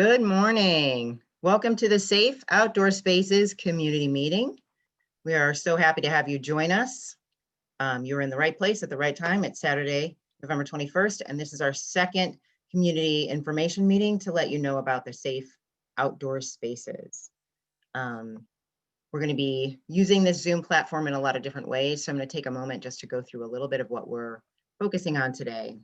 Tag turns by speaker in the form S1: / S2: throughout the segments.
S1: Good morning. Welcome to the Safe Outdoor Spaces community meeting. We are so happy to have you join us. You're in the right place at the right time. It's Saturday, November 21st, and this is our second community information meeting to let you know about the Safe Outdoor Spaces. We're going to be using this Zoom platform in a lot of different ways, so I'm going to take a moment just to go through a little bit of what we're focusing on today.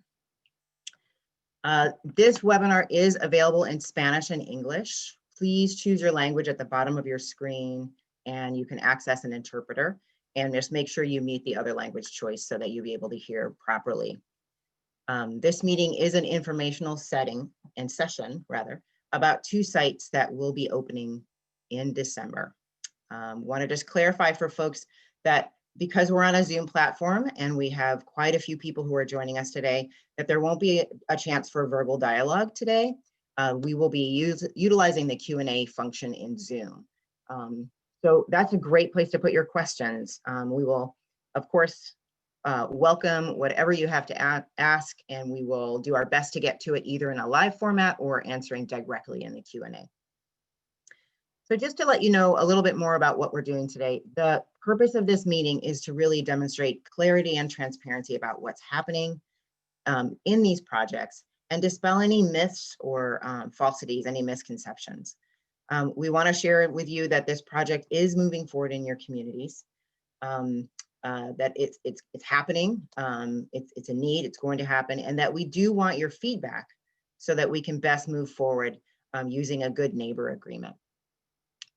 S1: This webinar is available in Spanish and English. Please choose your language at the bottom of your screen and you can access an interpreter, and just make sure you meet the other language choice so that you'll be able to hear properly. This meeting is an informational session about two sites that will be opening in December. Want to just clarify for folks that because we're on a Zoom platform and we have quite a few people who are joining us today, that there won't be a chance for verbal dialogue today. We will be utilizing the Q&A function in Zoom. So that's a great place to put your questions. We will, of course, welcome whatever you have to ask, and we will do our best to get to it either in a live format or answering directly in the Q&A. So just to let you know a little bit more about what we're doing today, the purpose of this meeting is to really demonstrate clarity and transparency about what's happening in these projects and dispel any myths or falsities, any misconceptions. We want to share with you that this project is moving forward in your communities, that it's happening, it's a need, it's going to happen, and that we do want your feedback so that we can best move forward using a good neighbor agreement.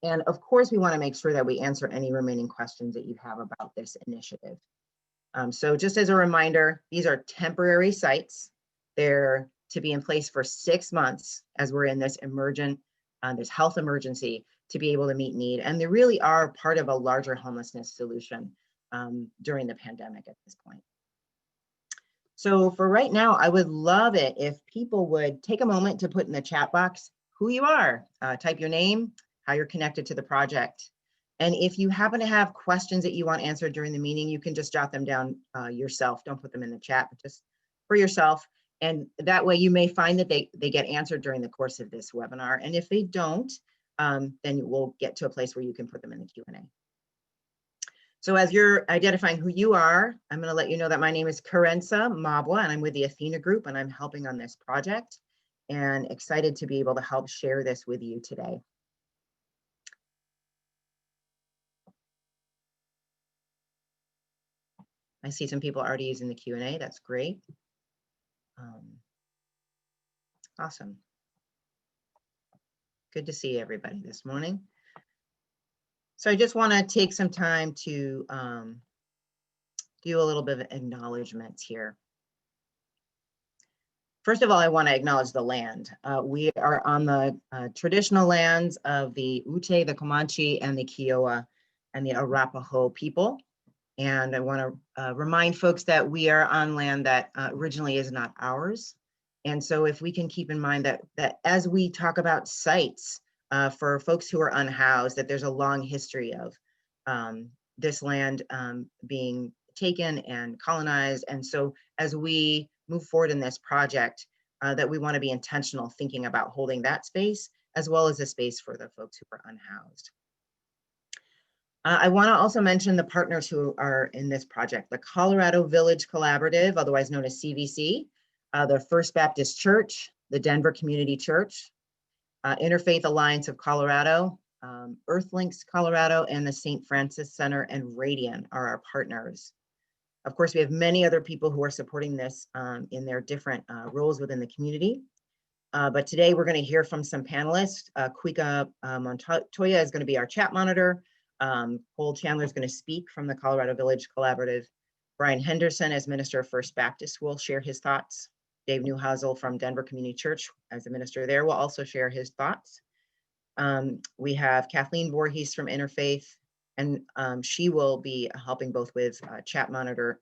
S1: And of course, we want to make sure that we answer any remaining questions that you have about this initiative. So just as a reminder, these are temporary sites. They're to be in place for 6 months as we're in this this health emergency to be able to meet need. And they really are part of a larger homelessness solution during the pandemic at this point. So for right now, I would love it if people would take a moment to put in the chat box who you are, type your name, how you're connected to the project. And if you happen to have questions that you want answered during the meeting, you can just jot them down yourself. Don't put them in the chat, but just for yourself. And that way you may find that they get answered during the course of this webinar. And if they don't, then we'll get to a place where you can put them in the Q&A. So as you're identifying who you are, I'm going to let you know that my name is Carenza Mabwa, and I'm with the Athena Group, and I'm helping on this project, and excited to be able to help share this with you today. I see some people already using the Q&A. That's great. Awesome. Good to see everybody this morning. So I just want to take some time to do a little bit of acknowledgements here. First of all, I want to acknowledge the land. We are on the traditional lands of the Ute, the Comanche, and the Kiowa, and the Arapaho people. And I want to remind folks that we are on land that originally is not ours. And so if we can keep in mind that as we talk about sites for folks who are unhoused, that there's a long history of this land being taken and colonized. And so as we move forward in this project, that we want to be intentional thinking about holding that space as well as a space for the folks who are unhoused. I want to also mention the partners who are in this project: the Colorado Village Collaborative, otherwise known as CVC, the First Baptist Church, the Denver Community Church, Interfaith Alliance of Colorado, Earthlinks Colorado, and the St. Francis Center and Radian are our partners. Of course, we have many other people who are supporting this in their different roles within the community. But today we're going to hear from some panelists. Kuika Montoya is going to be our chat monitor. Cole Chandler is going to speak from the Colorado Village Collaborative. Brian Henderson, as Minister of First Baptist, will share his thoughts. Dave Newhousel from Denver Community Church, as a minister there, will also share his thoughts. We have Kathleen Voorhees from Interfaith, and she will be helping both with chat monitor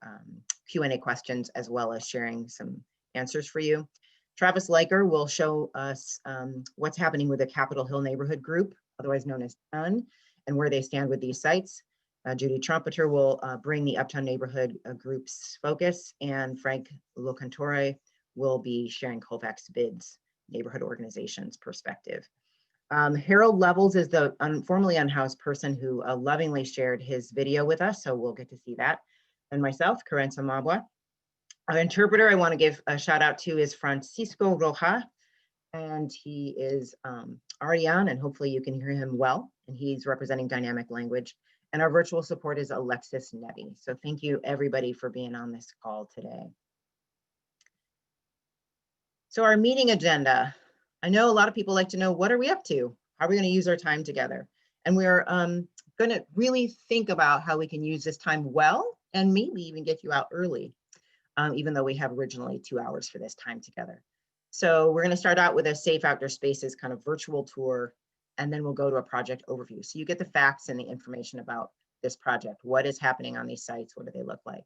S1: Q&A questions, as well as sharing some answers for you. Travis Leiker will show us what's happening with the Capitol Hill Neighborhood Group, otherwise known as TUN, and where they stand with these sites. Judy Trumpeter will bring the Uptown Neighborhood Group's focus, and Frank Locantore will be sharing Colfax bids neighborhood organization's perspective. Harold Levels is the formerly unhoused person who lovingly shared his video with us, so we'll get to see that. And myself, Karen Samabwa. Our interpreter I want to give a shout out to is Francisco Roja, and he is already on, and hopefully you can hear him well, and he's representing dynamic language. And our virtual support is Alexis Nevi. So thank you everybody for being on this call today. So our meeting agenda. I know a lot of people like to know, what are we up to? How are we going to use our time together? And we're going to really think about how we can use this time well, and maybe even get you out early, even though we have originally 2 hours for this time together. So we're going to start out with a Safe Outdoor Spaces kind of virtual tour, and then we'll go to a project overview. So you get the facts and the information about this project. What is happening on these sites? What do they look like?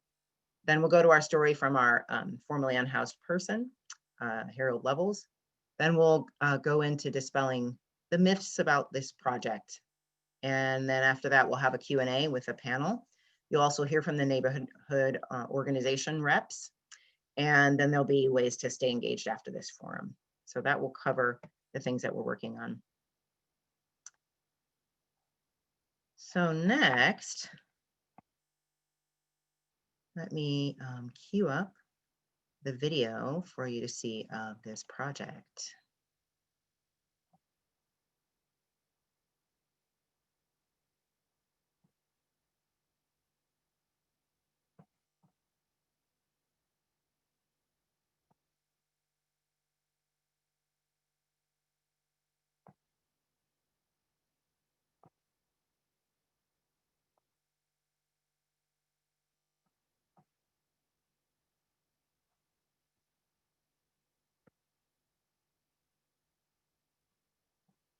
S1: Then we'll go to our story from our formerly unhoused person, Harold Levels. Then we'll go into dispelling the myths about this project. And then after that, we'll have a Q&A with a panel. You'll also hear from the neighborhood organization reps. And then there'll be ways to stay engaged after this forum. So that will cover the things that we're working on. So next, let me queue up the video for you to see of this project.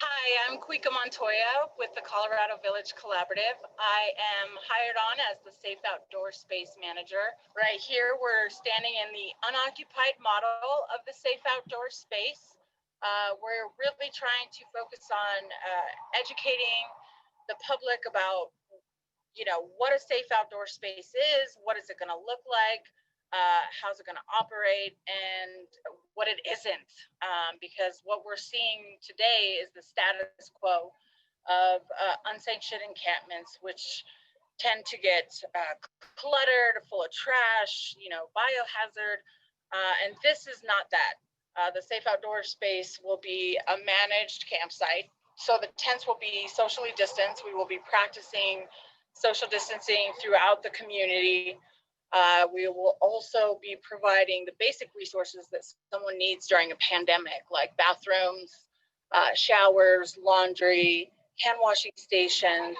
S2: Hi, I'm Cuica Montoya with the Colorado Village Collaborative. I am hired on as the Safe Outdoor Space Manager. Right here, we're standing in the unoccupied model of the Safe Outdoor Space. We're really trying to focus on educating the public about, what a safe outdoor space is, what is it going to look like, how's it going to operate, and what it isn't, because what we're seeing today is the status quo of unsanctioned encampments, which tend to get cluttered, full of trash, biohazard, and this is not that. The Safe Outdoor Space will be a managed campsite, so the tents will be socially distanced. We will be practicing social distancing throughout the community. We will also be providing the basic resources that someone needs during a pandemic, like bathrooms, showers, laundry, hand washing stations,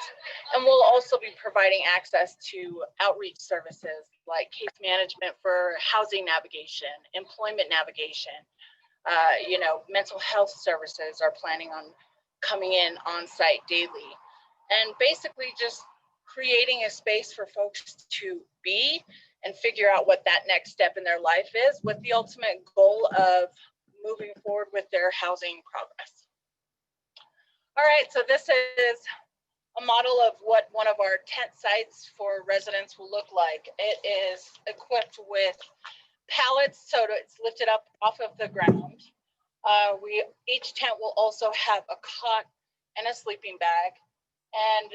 S2: and we'll also be providing access to outreach services like case management for housing navigation, employment navigation, mental health services are planning on coming in on site daily. And basically just creating a space for folks to be and figure out what that next step in their life is, with the ultimate goal of moving forward with their housing progress. All right, so this is a model of what one of our tent sites for residents will look like. It is equipped with pallets, so it's lifted up off of the ground. Each tent will also have a cot and a sleeping bag, and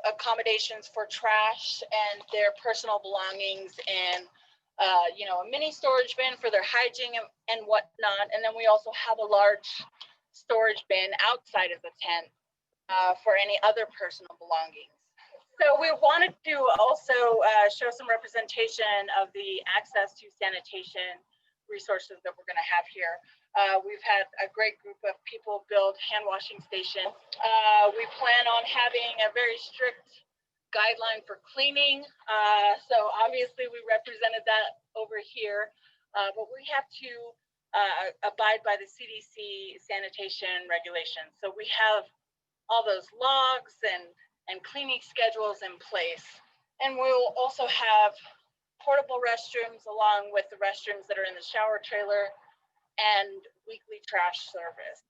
S2: accommodations for trash and their personal belongings, and a mini storage bin for their hygiene and whatnot. And then we also have a large storage bin outside of the tent for any other personal belongings. So we wanted to also show some representation of the access to sanitation resources that we're going to have here. We've had a great group of people build hand washing stations. We plan on having a very strict guideline for cleaning. So obviously we represented that over here, but we have to abide by the CDC sanitation regulations. So we have all those logs and cleaning schedules in place. And we'll also have portable restrooms along with the restrooms that are in the shower trailer and weekly trash service.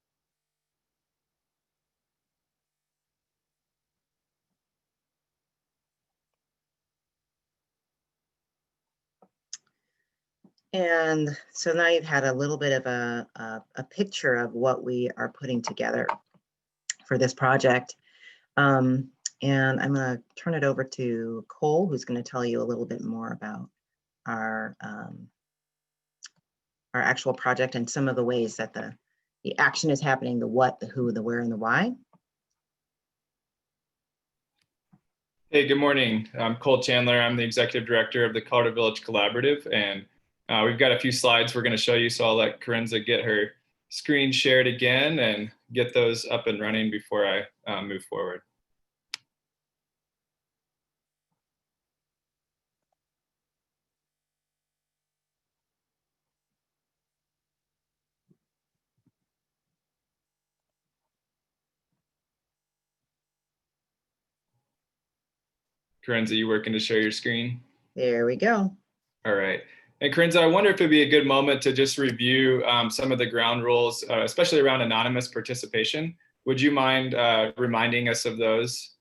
S1: And so now you've had a little bit of a picture of what we are putting together for this project. And I'm going to turn it over to Cole, who's going to tell you a little bit more about our actual project and some of the ways that the action is happening, the what, the who, the where, and the why.
S3: Hey, good morning. I'm Cole Chandler. I'm the Executive Director of the Colorado Village Collaborative, and we've got a few slides we're going to show you, so I'll let Corinza get her screen shared again and get those up and running before I move forward. Corinza, you working to share your screen?
S1: There we go.
S3: All right. And Corinza, I wonder if it'd be a good moment to just review some of the ground rules, especially around anonymous participation. Would you mind reminding us of those?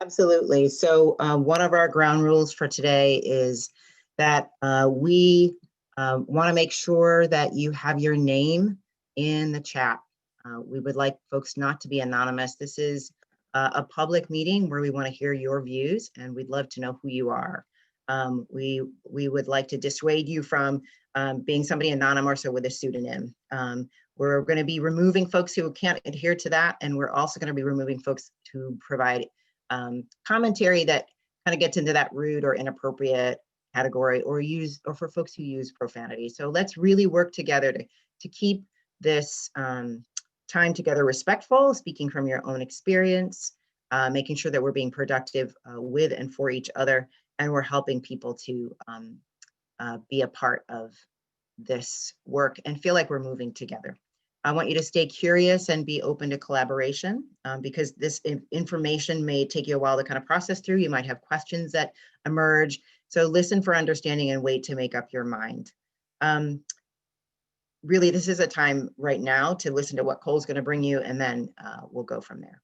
S1: Absolutely. So one of our ground rules for today is that we want to make sure that you have your name in the chat. We would like folks not to be anonymous. This is a public meeting where we want to hear your views, and we'd love to know who you are. We would like to dissuade you from being somebody anonymous or with a pseudonym. We're going to be removing folks who can't adhere to that, and we're also going to be removing folks who provide commentary that kind of gets into that rude or inappropriate category, or for folks who use profanity. So let's really work together to keep this time together respectful, speaking from your own experience, making sure that we're being productive with and for each other, and we're helping people to be a part of this work and feel like we're moving together. I want you to stay curious and be open to collaboration because this information may take you a while to kind of process through. You might have questions that emerge. So listen for understanding and wait to make up your mind. Really, this is a time right now to listen to what Cole's going to bring you, and then we'll go from there.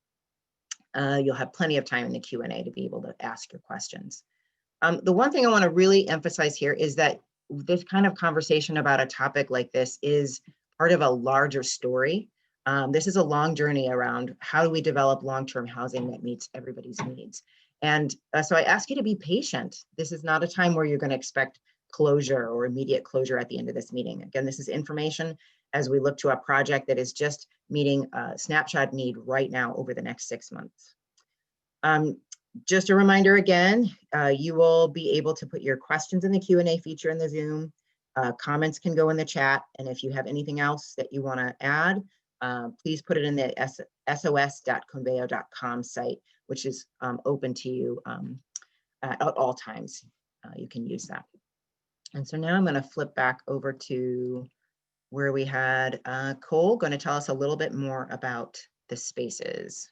S1: You'll have plenty of time in the Q&A to be able to ask your questions. The one thing I want to really emphasize here is that this kind of conversation about a topic like this is part of a larger story. This is a long journey around how do we develop long-term housing that meets everybody's needs. And so I ask you to be patient. This is not a time where you're going to expect closure or immediate closure at the end of this meeting. Again, this is information as we look to a project that is just meeting a snapshot need right now over the next 6 months. Just a reminder again, you will be able to put your questions in the Q&A feature in the Zoom. Comments can go in the chat, and if you have anything else that you want to add, please put it in the sos.conveo.com site, which is open to you at all times. You can use that. And so now I'm going to flip back over to where we had Cole going to tell us a little bit more about the spaces.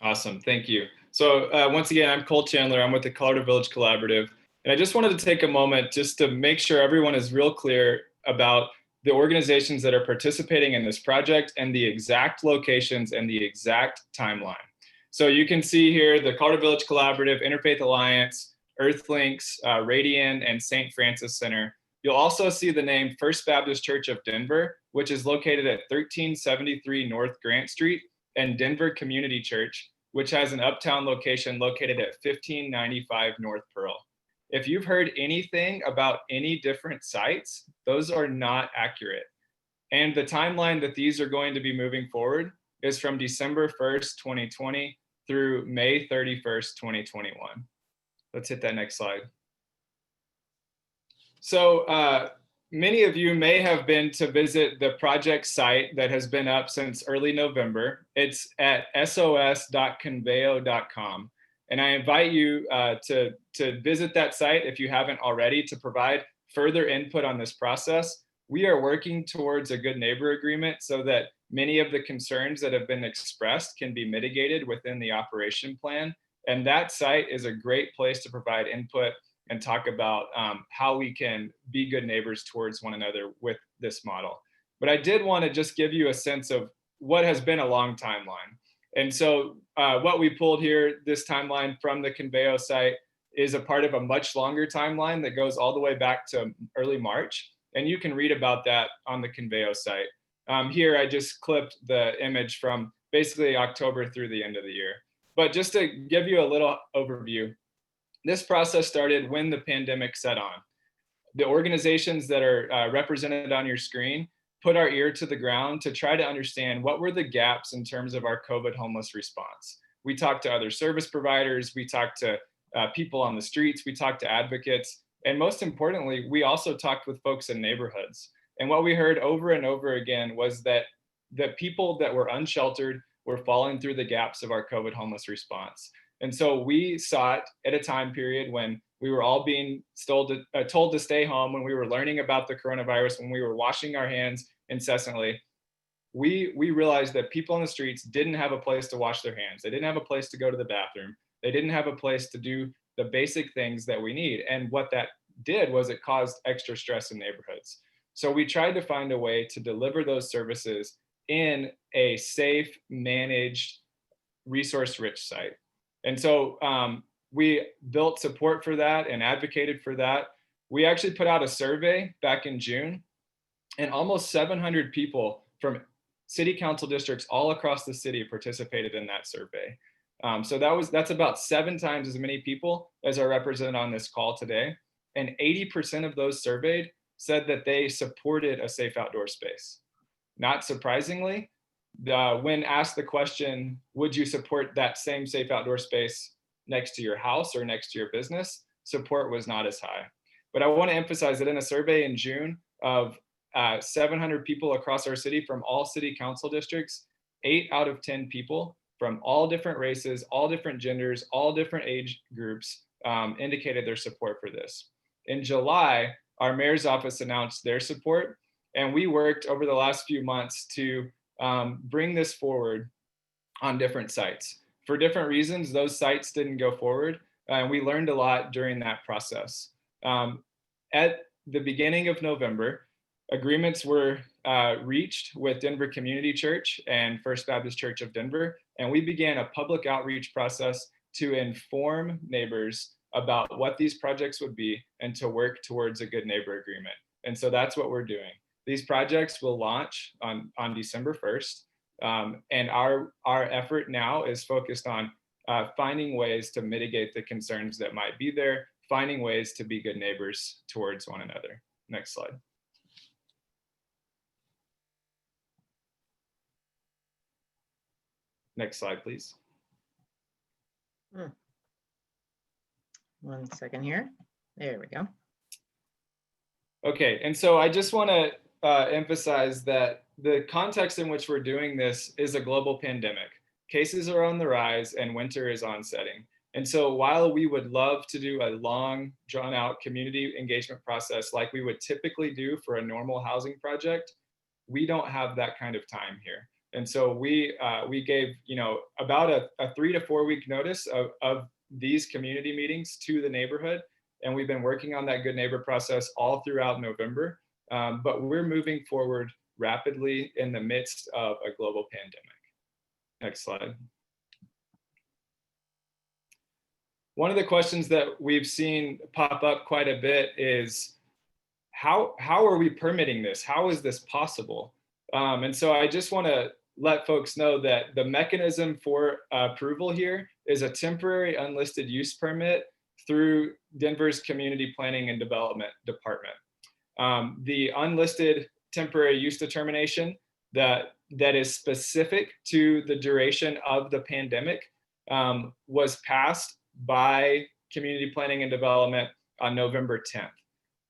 S3: Awesome, thank you. So once again, I'm Cole Chandler. I'm with the Colorado Village Collaborative. And I just wanted to take a moment just to make sure everyone is real clear about the organizations that are participating in this project and the exact locations and the exact timeline. So you can see here the Colorado Village Collaborative, Interfaith Alliance, Earthlinks, Radian, and St. Francis Center. You'll also see the name First Baptist Church of Denver, which is located at 1373 North Grant Street, and Denver Community Church, which has an uptown location located at 1595 North Pearl. If you've heard anything about any different sites, those are not accurate. And the timeline that these are going to be moving forward is from December 1st, 2020 through May 31st, 2021. Let's hit that next slide. So many of you may have been to visit the project site that has been up since early November. It's at sos.conveo.com. And I invite you to visit that site if you haven't already to provide further input on this process. We are working towards a good neighbor agreement so that many of the concerns that have been expressed can be mitigated within the operation plan. And that site is a great place to provide input and talk about how we can be good neighbors towards one another with this model. But I did want to just give you a sense of what has been a long timeline. And so what we pulled here, this timeline from the Conveo site, is a part of a much longer timeline that goes all the way back to early March. And you can read about that on the Conveo site. Here, I just clipped the image from basically October through the end of the year. But just to give you a little overview, this process started when the pandemic set on. The organizations that are represented on your screen put our ear to the ground to try to understand what were the gaps in terms of our COVID homeless response. We talked to other service providers, we talked to people on the streets, we talked to advocates, and most importantly, we also talked with folks in neighborhoods. And what we heard over and over again was that the people that were unsheltered were falling through the gaps of our COVID homeless response. And so we saw it at a time period when we were all being told to stay home, when we were learning about the coronavirus, when we were washing our hands incessantly. We realized that people on the streets didn't have a place to wash their hands. They didn't have a place to go to the bathroom. They didn't have a place to do the basic things that we need. And what that did was it caused extra stress in neighborhoods. So we tried to find a way to deliver those services in a safe, managed, resource-rich site. And so we built support for that and advocated for that. We actually put out a survey back in June, and almost 700 people from city council districts all across the city participated in that survey. So that's about 7 times as many people as are represented on this call today. And 80% of those surveyed said that they supported a safe outdoor space. Not surprisingly, when asked the question, would you support that same safe outdoor space next to your house or next to your business, support was not as high. But I want to emphasize that in a survey in June of 700 people across our city from all city council districts, 8 out of 10 people from all different races, all different genders, all different age groups indicated their support for this. In July, our mayor's office announced their support, and we worked over the last few months to bring this forward on different sites. For different reasons, those sites didn't go forward, and we learned a lot during that process. At the beginning of November, agreements were reached with Denver Community Church and First Baptist Church of Denver, and we began a public outreach process to inform neighbors about what these projects would be and to work towards a good neighbor agreement. And so that's what we're doing. These projects will launch on December 1st. And our effort now is focused on finding ways to mitigate the concerns that might be there, finding ways to be good neighbors towards one another. Next slide. Next slide, please.
S1: 1 second here. There we go.
S3: Okay, and so I just want to emphasize that the context in which we're doing this is a global pandemic. Cases are on the rise and winter is onsetting. And so while we would love to do a long, drawn out community engagement process like we would typically do for a normal housing project, we don't have that kind of time here. And so we gave, about a 3 to 4 week notice of these community meetings to the neighborhood. And we've been working on that good neighbor process all throughout November. But we're moving forward rapidly in the midst of a global pandemic. Next slide. One of the questions that we've seen pop up quite a bit is, how are we permitting this? How is this possible? And so I just want to let folks know that the mechanism for approval here is a temporary unlisted use permit through Denver's Community Planning and Development Department. The unlisted temporary use determination that is specific to the duration of the pandemic was passed by Community Planning and Development on November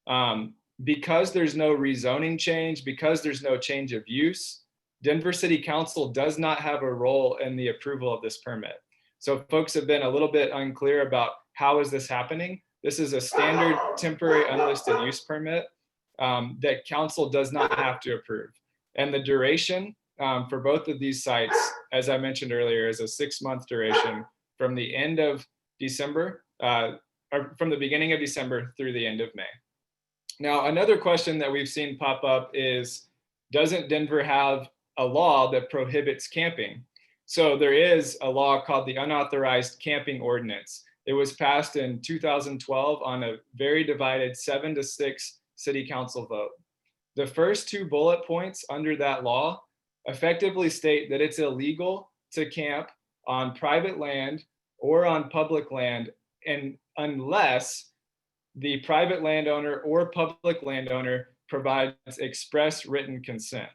S3: 10th. Because there's no rezoning change, because there's no change of use, Denver City Council does not have a role in the approval of this permit. So folks have been a little bit unclear about how is this happening. This is a standard temporary unlisted use permit that council does not have to approve. And the duration for both of these sites, as I mentioned earlier, is a 6-month duration from the end of December, or from the beginning of December through the end of May. Now, another question that we've seen pop up is, doesn't Denver have a law that prohibits camping? So there is a law called the Unauthorized Camping Ordinance. It was passed in 2012 on a very divided 7-6 city council vote. The first two bullet points under that law effectively state that it's illegal to camp on private land or on public land, and unless the private landowner or public landowner provides express written consent.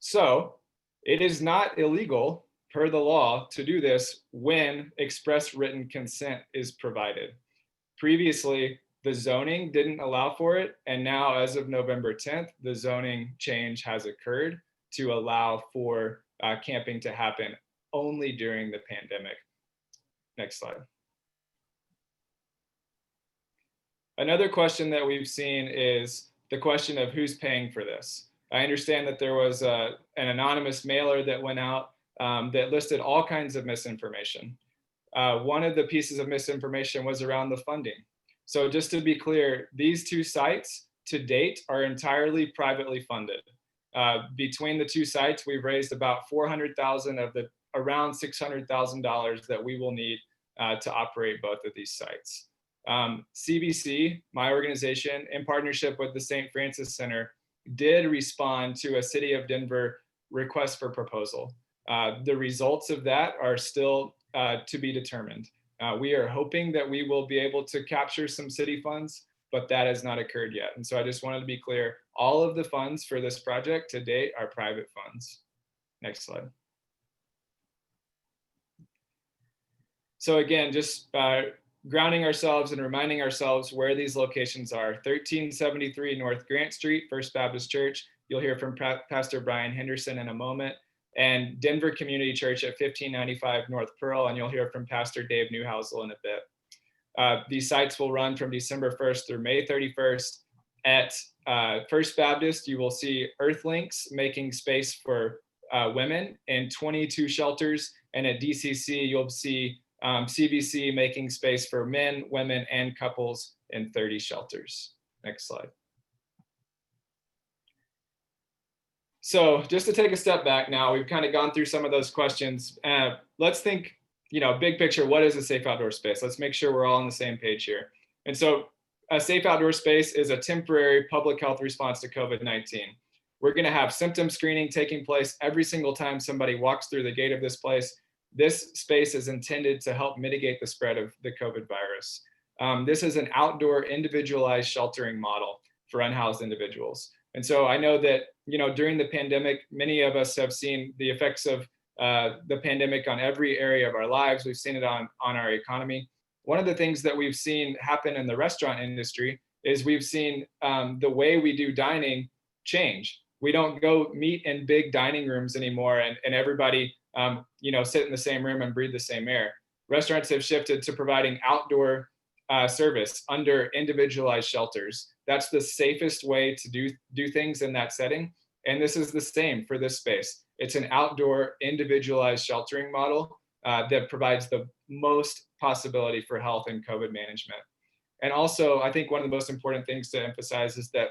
S3: So it is not illegal per the law to do this when express written consent is provided. Previously, the zoning didn't allow for it, and now as of November 10th, the zoning change has occurred to allow for camping to happen only during the pandemic. Next slide. Another question that we've seen is the question of who's paying for this. I understand that there was an anonymous mailer that went out that listed all kinds of misinformation. One of the pieces of misinformation was around the funding. So just to be clear, these two sites to date are entirely privately funded. Between the two sites, we've raised about $400,000 of the around $600,000 that we will need to operate both of these sites. CBC, my organization, in partnership with the St. Francis Center, did respond to a City of Denver request for proposal. The results of that are still to be determined. We are hoping that we will be able to capture some city funds, but that has not occurred yet. And so I just wanted to be clear, all of the funds for this project to date are private funds. Next slide. So again, just grounding ourselves and reminding ourselves where these locations are. 1373 North Grant Street, First Baptist Church. You'll hear from Pastor Brian Henderson in a moment. And Denver Community Church at 1595 North Pearl, and you'll hear from Pastor Dave Newhousel in a bit. These sites will run from December 1st through May 31st. At First Baptist, you will see Earthlinks making space for women in 22 shelters, and at DCC, you'll see CBC making space for men, women, and couples in 30 shelters. Next slide. So just to take a step back now, we've kind of gone through some of those questions. Let's think, big picture, what is a safe outdoor space? Let's make sure we're all on the same page here. And so a safe outdoor space is a temporary public health response to COVID-19. We're going to have symptom screening taking place every single time somebody walks through the gate of this place. This space is intended to help mitigate the spread of the COVID virus. This is an outdoor individualized sheltering model for unhoused individuals. And so I know that, during the pandemic, many of us have seen the effects of the pandemic on every area of our lives. We've seen it on our economy. One of the things that we've seen happen in the restaurant industry is we've seen the way we do dining change. We don't go meet in big dining rooms anymore and everybody sit in the same room and breathe the same air. Restaurants have shifted to providing outdoor service under individualized shelters. That's the safest way to do things in that setting. And this is the same for this space. It's an outdoor individualized sheltering model that provides the most possibility for health and COVID management. And also, I think one of the most important things to emphasize is that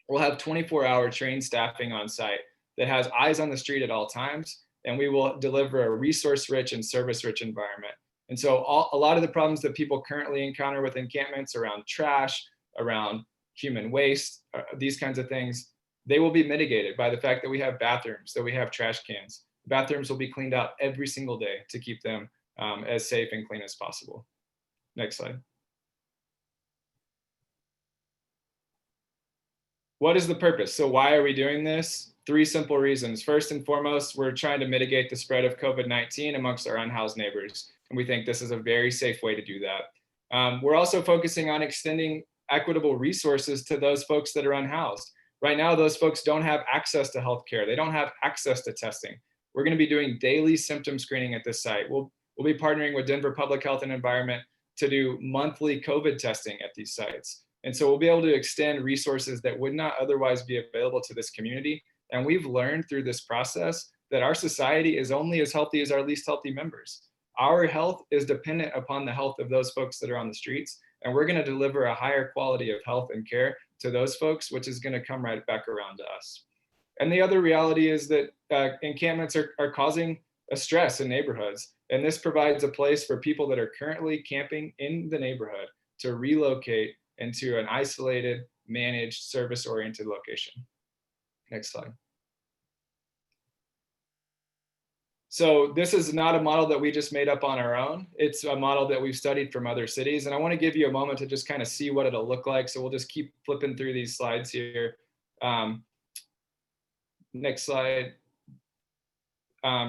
S3: we'll have 24-hour trained staffing on site that has eyes on the street at all times, and we will deliver a resource-rich and service-rich environment. And so a lot of the problems that people currently encounter with encampments around trash, around human waste, these kinds of things, they will be mitigated by the fact that we have bathrooms, that we have trash cans. Bathrooms will be cleaned out every single day to keep them as safe and clean as possible. Next slide. What is the purpose? So why are we doing this? 3 simple reasons. First and foremost, we're trying to mitigate the spread of COVID-19 amongst our unhoused neighbors. And we think this is a very safe way to do that. We're also focusing on extending equitable resources to those folks that are unhoused. Right now, those folks don't have access to healthcare. They don't have access to testing. We're going to be doing daily symptom screening at this site. We'll be partnering with Denver Public Health and Environment to do monthly COVID testing at these sites. And so we'll be able to extend resources that would not otherwise be available to this community. And we've learned through this process that our society is only as healthy as our least healthy members. Our health is dependent upon the health of those folks that are on the streets. And we're going to deliver a higher quality of health and care to those folks, which is going to come right back around to us. And the other reality is that encampments are causing a stress in neighborhoods. And this provides a place for people that are currently camping in the neighborhood to relocate into an isolated, managed, service-oriented location. Next slide. So this is not a model that we just made up on our own. It's a model that we've studied from other cities. And I want to give you a moment to just kind of see what it'll look like. So we'll just keep flipping through these slides here. Next slide.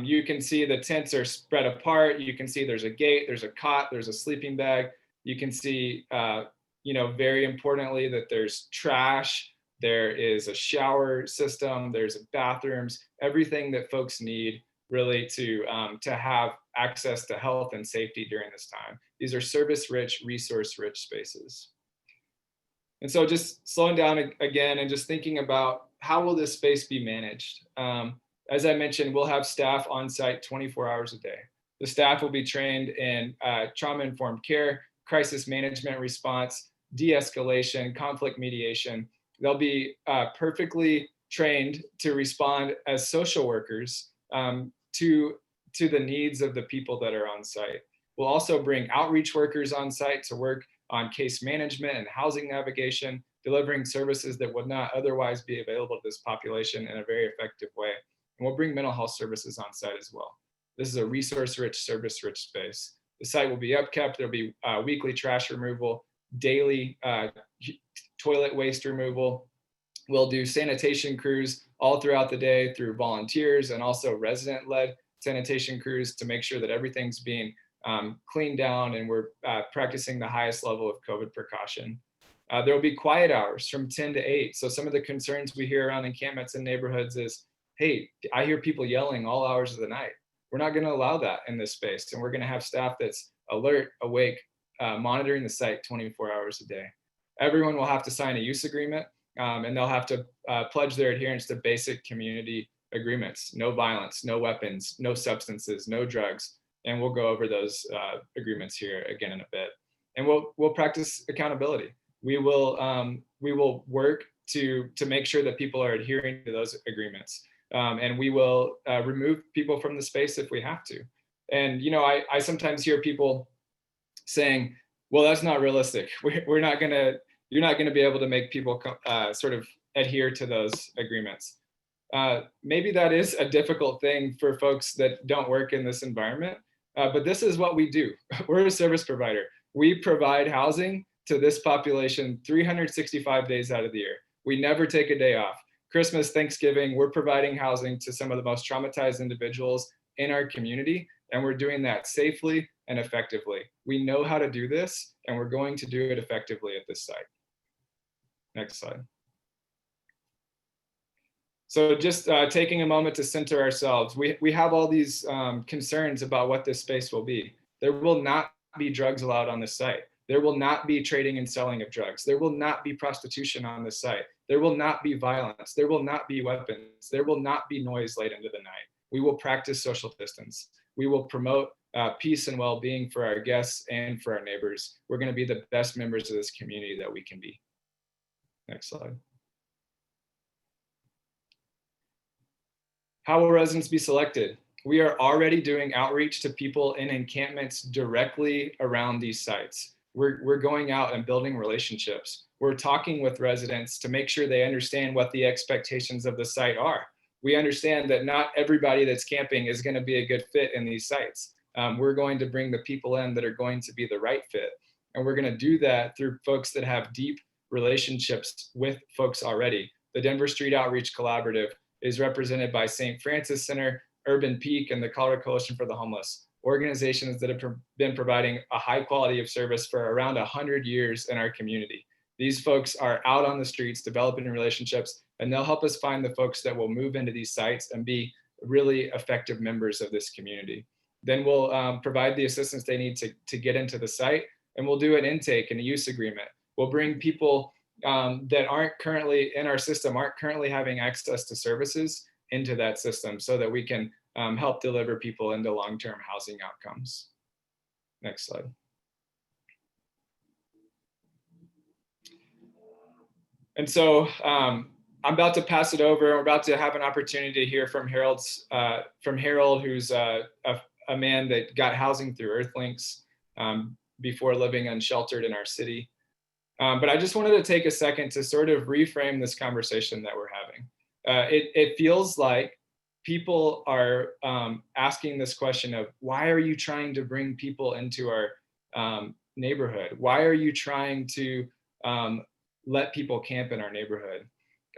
S3: You can see the tents are spread apart. You can see there's a gate, there's a cot, there's a sleeping bag. You can see, very importantly, that there's trash, there is a shower system, there's bathrooms, everything that folks need really to have access to health and safety during this time. These are service-rich, resource-rich spaces. And so just slowing down again and just thinking about how will this space be managed? As I mentioned, we'll have staff on site 24 hours a day. The staff will be trained in trauma-informed care, crisis management response, de-escalation, conflict mediation. They'll be perfectly trained to respond as social workers to the needs of the people that are on site. We'll also bring outreach workers on site to work on case management and housing navigation, delivering services that would not otherwise be available to this population in a very effective way. And we'll bring mental health services on site as well. This is a resource-rich, service-rich space. The site will be upkept. There'll be weekly trash removal, daily toilet waste removal. We'll do sanitation crews all throughout the day through volunteers and also resident-led sanitation crews to make sure that everything's being cleaned down and we're practicing the highest level of COVID precaution. There will be quiet hours from 10 to 8. So some of the concerns we hear around encampments and neighborhoods is, hey, I hear people yelling all hours of the night. We're not going to allow that in this space. And we're going to have staff that's alert, awake, monitoring the site 24 hours a day. Everyone will have to sign a use agreement and they'll have to pledge their adherence to basic community agreements. No violence, no weapons, no substances, no drugs. And we'll go over those agreements here again in a bit. And we'll practice accountability. We will work to make sure that people are adhering to those agreements. And we will remove people from the space if we have to. And I sometimes hear people saying, well, that's not realistic. You're not gonna be able to make people sort of adhere to those agreements. Maybe that is a difficult thing for folks that don't work in this environment, but this is what we do. We're a service provider. We provide housing to this population 365 days out of the year. We never take a day off. Christmas, Thanksgiving, we're providing housing to some of the most traumatized individuals in our community, and we're doing that safely and effectively. We know how to do this, and we're going to do it effectively at this site. Next slide. So just taking a moment to center ourselves, we have all these concerns about what this space will be. There will not be drugs allowed on this site. There will not be trading and selling of drugs. There will not be prostitution on this site. There will not be violence. There will not be weapons. There will not be noise late into the night. We will practice social distance. We will promote peace and well-being for our guests and for our neighbors. We're going to be the best members of this community that we can be. Next slide. How will residents be selected? We are already doing outreach to people in encampments directly around these sites. We're going out and building relationships. We're talking with residents to make sure they understand what the expectations of the site are. We understand that not everybody that's camping is going to be a good fit in these sites. We're going to bring the people in that are going to be the right fit. And we're going to do that through folks that have deep relationships with folks already. The Denver Street Outreach Collaborative is represented by St. Francis Center, Urban Peak, and the Colorado Coalition for the Homeless, organizations that have been providing a high quality of service for around 100 years in our community. These folks are out on the streets developing relationships, and they'll help us find the folks that will move into these sites and be really effective members of this community. Then we'll provide the assistance they need to get into the site, and we'll do an intake and a use agreement. We'll bring people that aren't currently in our system, aren't currently having access to services into that system so that we can help deliver people into long-term housing outcomes. Next slide. And so I'm about to pass it over. We're about to have an opportunity to hear from Harold, who's a man that got housing through Earthlinks before living unsheltered in our city. But I just wanted to take a second to sort of reframe this conversation that we're having. It feels like people are asking this question of, why are you trying to bring people into our neighborhood? Why are you trying to let people camp in our neighborhood?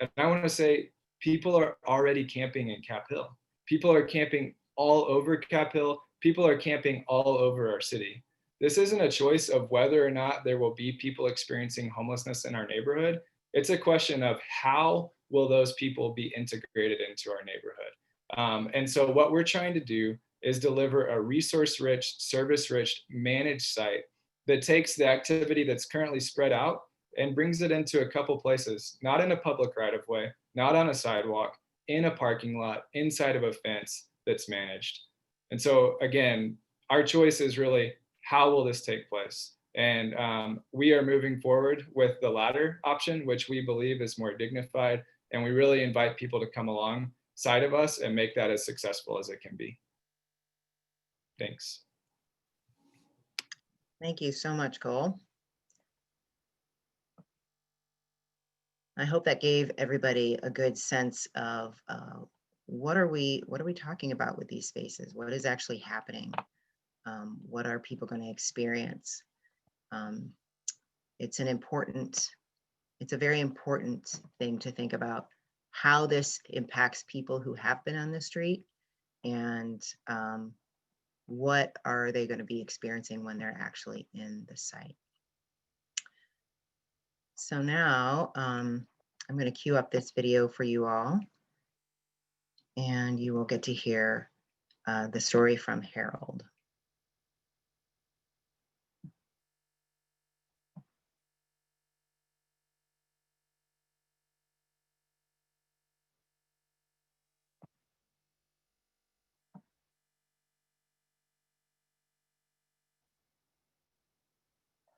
S3: And I want to say, people are already camping in Cap Hill. People are camping all over Cap Hill. People are camping all over our city. This isn't a choice of whether or not there will be people experiencing homelessness in our neighborhood. It's a question of how will those people be integrated into our neighborhood. And so what we're trying to do is deliver a resource-rich, service-rich, managed site that takes the activity that's currently spread out and brings it into a couple places, not in a public right-of-way, not on a sidewalk, in a parking lot, inside of a fence that's managed. And so again, our choice is really, how will this take place? And we are moving forward with the latter option, which we believe is more dignified. And we really invite people to come alongside of us and make that as successful as it can be. Thanks.
S1: Thank you so much, Cole. I hope that gave everybody a good sense of what are we talking about with these spaces? What is actually happening? What are people going to experience? It's a very important thing to think about, how this impacts people who have been on the street, and what are they going to be experiencing when they're actually in the site. So now I'm going to queue up this video for you all, and you will get to hear the story from Harold.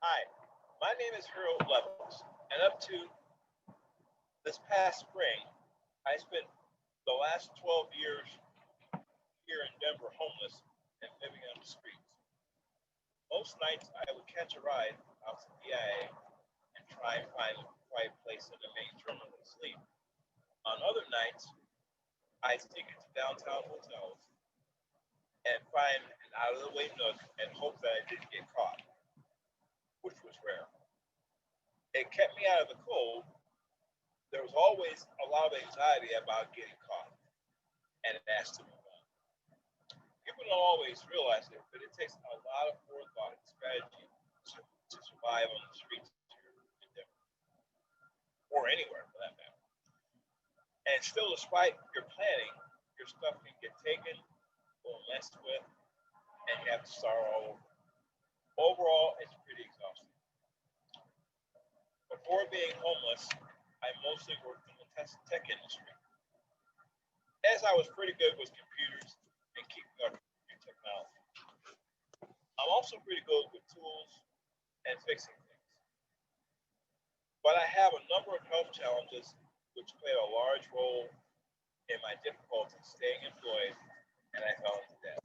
S4: Hi, my name is Harold Levels, and up to this past spring, I spent the last 12 years here in Denver homeless and living on the streets. Most nights I would catch a ride out to DIA and try and find a quiet place in the main terminal to sleep. On other nights, I'd sneak into downtown hotels and find an out-of-the-way nook and hope that I didn't get caught, which was rare. It kept me out of the cold. There was always a lot of anxiety about getting caught and asked to move on. People don't always realize it, but it takes a lot of forethought and strategy to survive on the streets here in Denver, or anywhere for that matter. And still, despite your planning, your stuff can get taken or messed with, and you have to start all over. Overall, it's pretty exhausting. Before being homeless, I mostly worked in the tech industry. As I was pretty good with computers and keeping up with new technology. I'm also pretty good with tools and fixing things. But I have a number of health challenges which played a large role in my difficulty staying employed, and I fell into debt.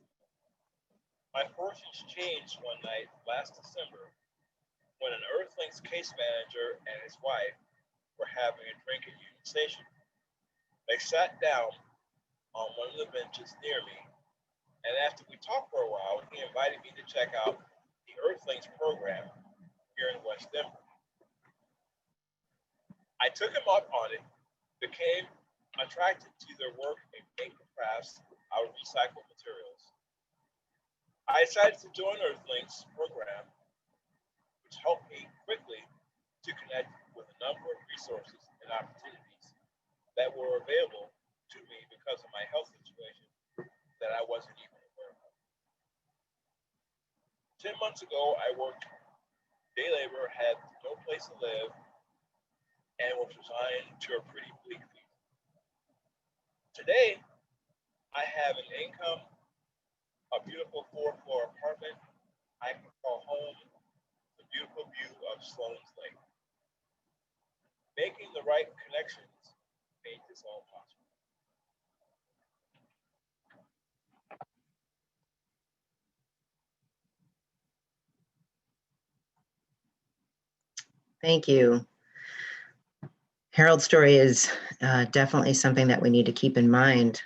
S4: My fortunes changed one night last December when an Earthlinks case manager and his wife were having a drink at Union Station. They sat down on one of the benches near me, and after we talked for a while, he invited me to check out the Earthlinks program here in West Denver. I took him up on it, became attracted to their work in paper crafts out of recycled materials. I decided to join Earthlinks program, which helped me quickly to connect with a number of resources and opportunities that were available to me because of my health situation that I wasn't even aware of. 10 months ago, I worked day labor, had no place to live, and was resigned to a pretty bleak season. Today, I have an income, a beautiful 4-floor apartment I can call home, the beautiful view of Sloan's Lake. Making the right connections it's all possible.
S1: Thank you. Harold's story is definitely something that we need to keep in mind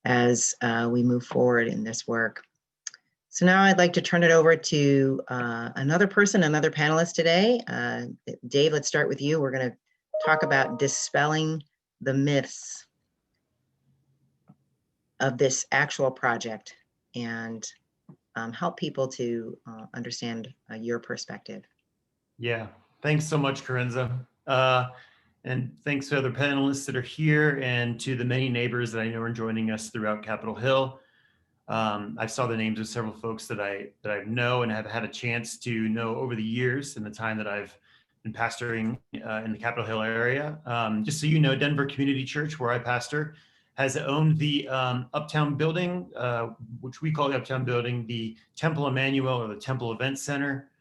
S1: as we move forward in this work. So now I'd like to turn it over to another person, another panelist today. Dave, let's start with you. We're going to talk about dispelling the myths of this actual project and help people to understand your perspective.
S5: Yeah, thanks so much, Corinza. And thanks to other panelists that are here and to the many neighbors that I know are joining us throughout Capitol Hill. I saw the names of several folks that I know and have had a chance to know over the years in the time that I've been pastoring in the Capitol Hill area. Just so you know, Denver Community Church, where I pastor, has owned the Uptown building, which we call the Uptown building, the Temple Emmanuel or the Temple Event Center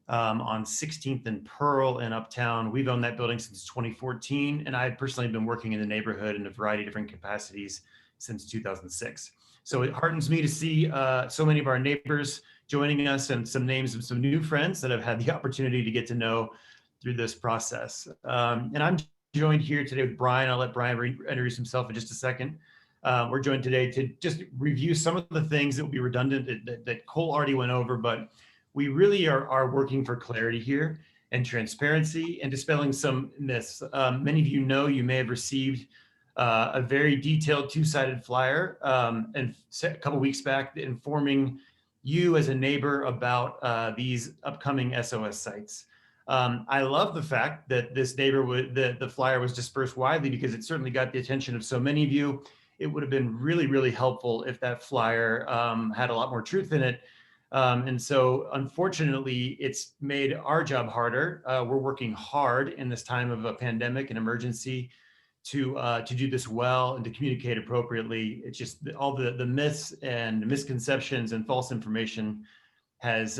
S5: on 16th and Pearl in Uptown. We've owned that building since 2014, and I've personally been working in the neighborhood in a variety of different capacities since 2006. So it heartens me to see so many of our neighbors joining us and some names of some new friends that I've had the opportunity to get to know through this process. And I'm joined here today with Brian. I'll let Brian introduce himself in just a second. We're joined today to just review some of the things that will be redundant that Cole already went over, but we really are working for clarity here and transparency and dispelling some myths. Many of you know, you may have received a very detailed two-sided flyer and a couple weeks back informing you as a neighbor about these upcoming SOS sites. I love the fact that this the flyer was dispersed widely because it certainly got the attention of so many of you. It would have been really, really helpful if that flyer had a lot more truth in it. And so unfortunately, it's made our job harder. We're working hard in this time of a pandemic and emergency to do this well and to communicate appropriately. It's just all the myths and misconceptions and false information has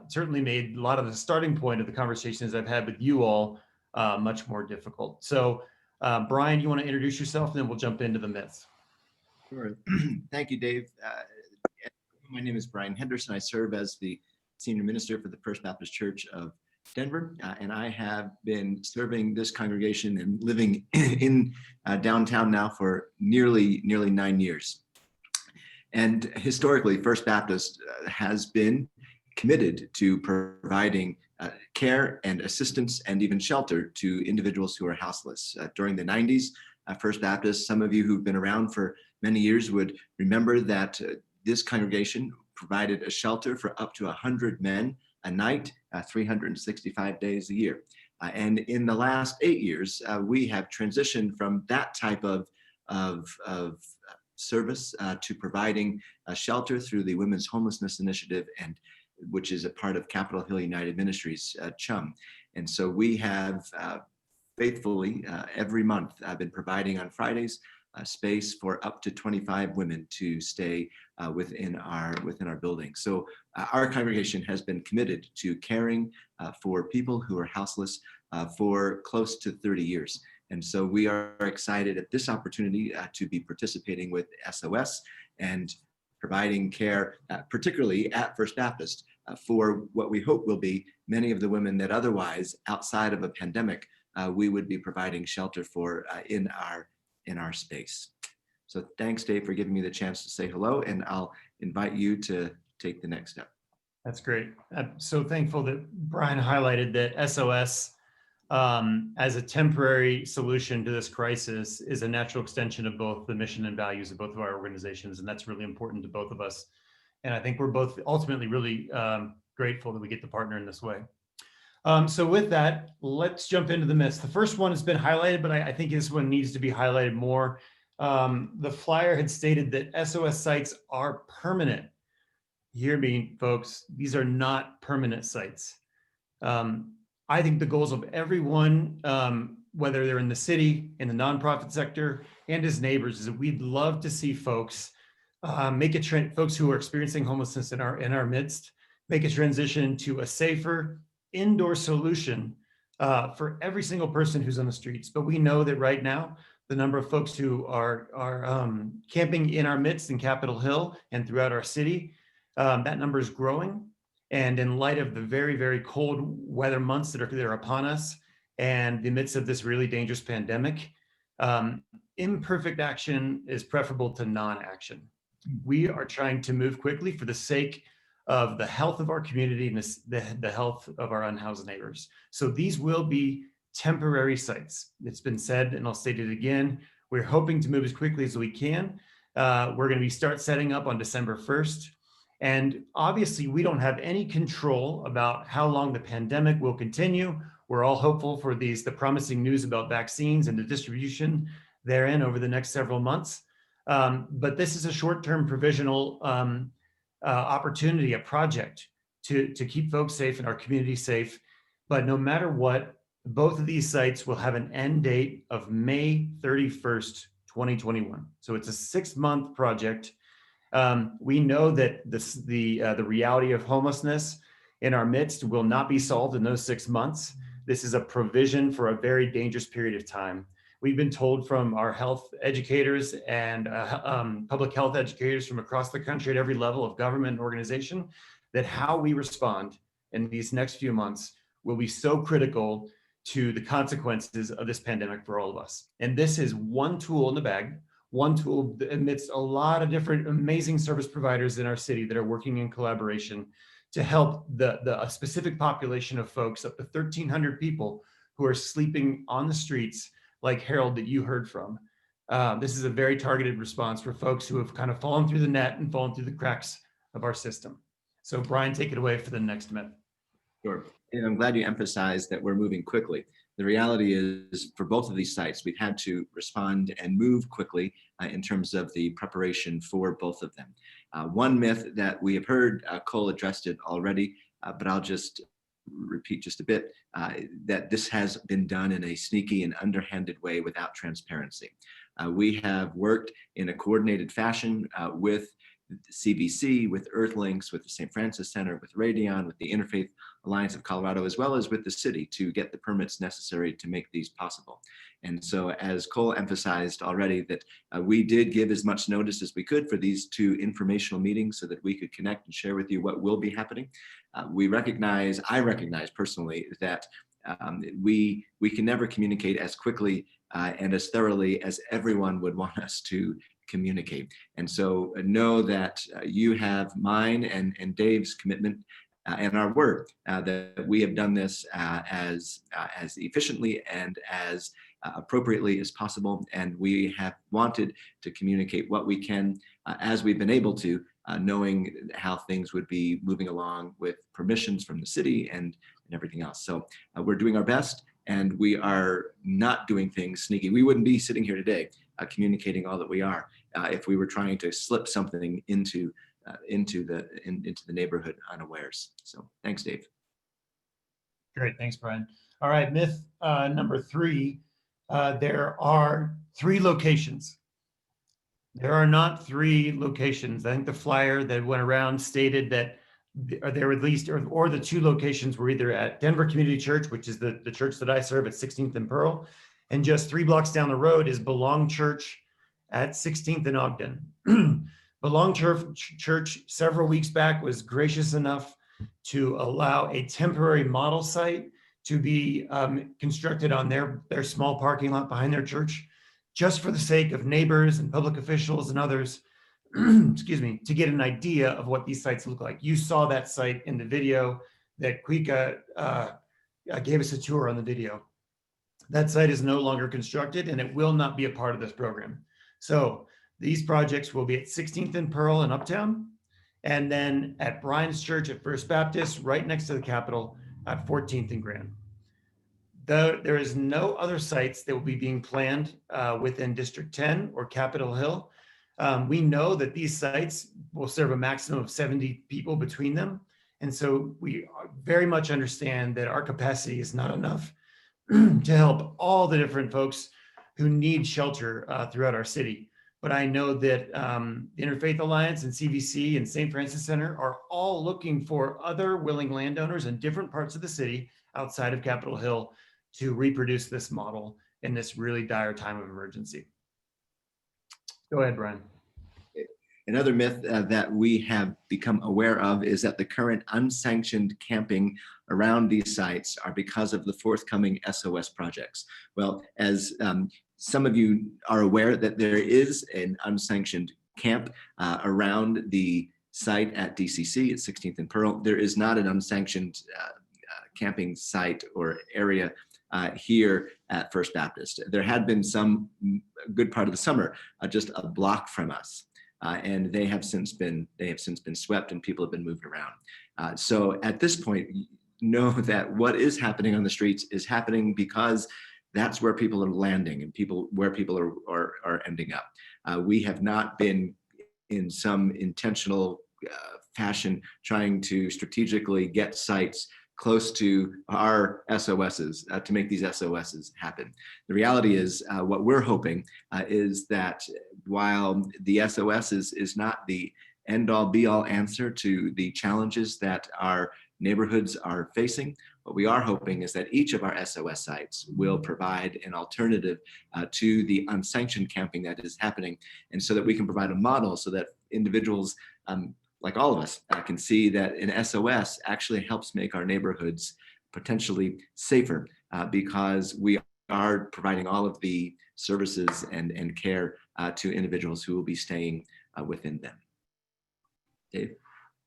S5: certainly made a lot of the starting point of the conversations I've had with you all much more difficult. So Brian, you want to introduce yourself and then we'll jump into the myths.
S6: Sure. Thank you, Dave. My name is Brian Henderson. I serve as the Senior Minister for the First Baptist Church of Denver, and I have been serving this congregation and living in downtown now for nearly 9 years. And historically, First Baptist has been committed to providing care and assistance and even shelter to individuals who are houseless. During the 90s, First Baptist, some of you who've been around for many years would remember that this congregation provided a shelter for up to 100 men a night, 365 days a year. And in the last 8 years, we have transitioned from that type of service to providing shelter through the Women's Homelessness Initiative, and which is a part of Capitol Hill United Ministries, CHUM. And so we have faithfully every month been providing on Fridays space for up to 25 women to stay within our building. So our congregation has been committed to caring for people who are houseless for close to 30 years. And so we are excited at this opportunity to be participating with SOS and providing care, particularly at First Baptist, for what we hope will be many of the women that otherwise, outside of a pandemic, we would be providing shelter for in our space. So thanks, Dave, for giving me the chance to say hello, and I'll invite you to take the next step.
S5: That's great. I'm so thankful that Brian highlighted that SOS as a temporary solution to this crisis is a natural extension of both the mission and values of both of our organizations. And that's really important to both of us. And I think we're both ultimately really grateful that we get to partner in this way. So with that, let's jump into the myths. The first one has been highlighted, but I think this one needs to be highlighted more. The flyer had stated that SOS sites are permanent. Hear me, folks, these are not permanent sites. I think the goals of everyone, whether they're in the city, in the nonprofit sector, and as neighbors, is that we'd love to see folks make a trend, folks who are experiencing homelessness in our midst, make a transition to a safer indoor solution for every single person who's on the streets. But we know that right now, the number of folks who are camping in our midst in Capitol Hill and throughout our city. That number is growing. And in light of the very, very cold weather months that are upon us and the midst of this really dangerous pandemic, imperfect action is preferable to non-action. We are trying to move quickly for the sake of the health of our community and the health of our unhoused neighbors. So these will be temporary sites. It's been said, and I'll state it again, we're hoping to move as quickly as we can. We're going to start setting up on December 1st. And obviously, we don't have any control about how long the pandemic will continue. We're all hopeful for the promising news about vaccines and the distribution therein over the next several months. But this is a short-term provisional opportunity, a project to keep folks safe and our community safe. But no matter what, both of these sites will have an end date of May 31st, 2021. So it's a 6-month project. We know that the reality of homelessness in our midst will not be solved in those 6 months. This is a provision for a very dangerous period of time. We've been told from our health educators and public health educators from across the country at every level of government and organization that how we respond in these next few months will be so critical to the consequences of this pandemic for all of us. And this is one tool in the bag, one tool amidst a lot of different amazing service providers in our city that are working in collaboration to help a specific population of folks, up to 1,300 people who are sleeping on the streets like Harold that you heard from. This is a very targeted response for folks who have kind of fallen through the net and fallen through the cracks of our system. So Brian, take it away for the next minute.
S6: Sure. And I'm glad you emphasized that we're moving quickly. The reality is for both of these sites, we've had to respond and move quickly in terms of the preparation for both of them. One myth that we have heard, Cole addressed it already, but I'll just repeat just a bit, that this has been done in a sneaky and underhanded way without transparency. We have worked in a coordinated fashion with CBC, with Earthlinks, with the St. Francis Center, with Radion, with the Interfaith Alliance of Colorado, as well as with the city to get the permits necessary to make these possible. And so as Cole emphasized already, that we did give as much notice as we could for these 2 informational meetings so that we could connect and share with you what will be happening. I recognize personally that we can never communicate as quickly and as thoroughly as everyone would want us to communicate. And so know that you have mine and Dave's commitment and our word that we have done this as efficiently and as appropriately as possible. And we have wanted to communicate what we can as we've been able to, knowing how things would be moving along with permissions from the city and everything else. So we're doing our best, and we are not doing things sneaky. We wouldn't be sitting here today communicating all that we are if we were trying to slip something into the neighborhood unawares. So thanks, Dave.
S5: Great, thanks, Brian. All right, myth number 3, there are 3 locations. There are not 3 locations. I think the flyer that went around stated that there were at least, or the 2 locations were either at Denver Community Church, which is the church that I serve at 16th and Pearl, and just 3 blocks down the road is Belong Church at 16th and Ogden. Belong Church several weeks back was gracious enough to allow a temporary model site to be constructed on their small parking lot behind their church, just for the sake of neighbors and public officials and others, excuse me, to get an idea of what these sites look like. You saw that site in the video that Kwika gave us a tour on the video. That site is no longer constructed and it will not be a part of this program. So these projects will be at 16th and Pearl in Uptown, and then at Brian's Church at First Baptist, right next to the Capitol at 14th and Grand. There is no other sites that will be being planned within District 10 or Capitol Hill. We know that these sites will serve a maximum of 70 people between them. And so we very much understand that our capacity is not enough to help all the different folks who need shelter throughout our city. But I know that the Interfaith Alliance and CVC and St. Francis Center are all looking for other willing landowners in different parts of the city outside of Capitol Hill to reproduce this model. in this really dire time of emergency. Go ahead, Brian.
S6: Another myth that we have become aware of is that the current unsanctioned camping around these sites are because of the forthcoming SOS projects. Well, as some of you are aware that there is an unsanctioned camp around the site at DCC at 16th and Pearl. There is not an unsanctioned camping site or area here at First Baptist. There had been some good part of the summer just a block from us. And they have since been swept and people have been moved around. So at this point, know that what is happening on the streets is happening because that's where people are landing and where people are ending up. We have not been in some intentional fashion trying to strategically get sites close to our SOSs to make these SOSs happen. The reality is what we're hoping is that while the SOS is not the end all be all answer to the challenges that our neighborhoods are facing, what we are hoping is that each of our SOS sites will provide an alternative to the unsanctioned camping that is happening, and so that we can provide a model so that individuals like all of us can see that an SOS actually helps make our neighborhoods potentially safer because we are providing all of the services and care to individuals who will be staying within them. Dave?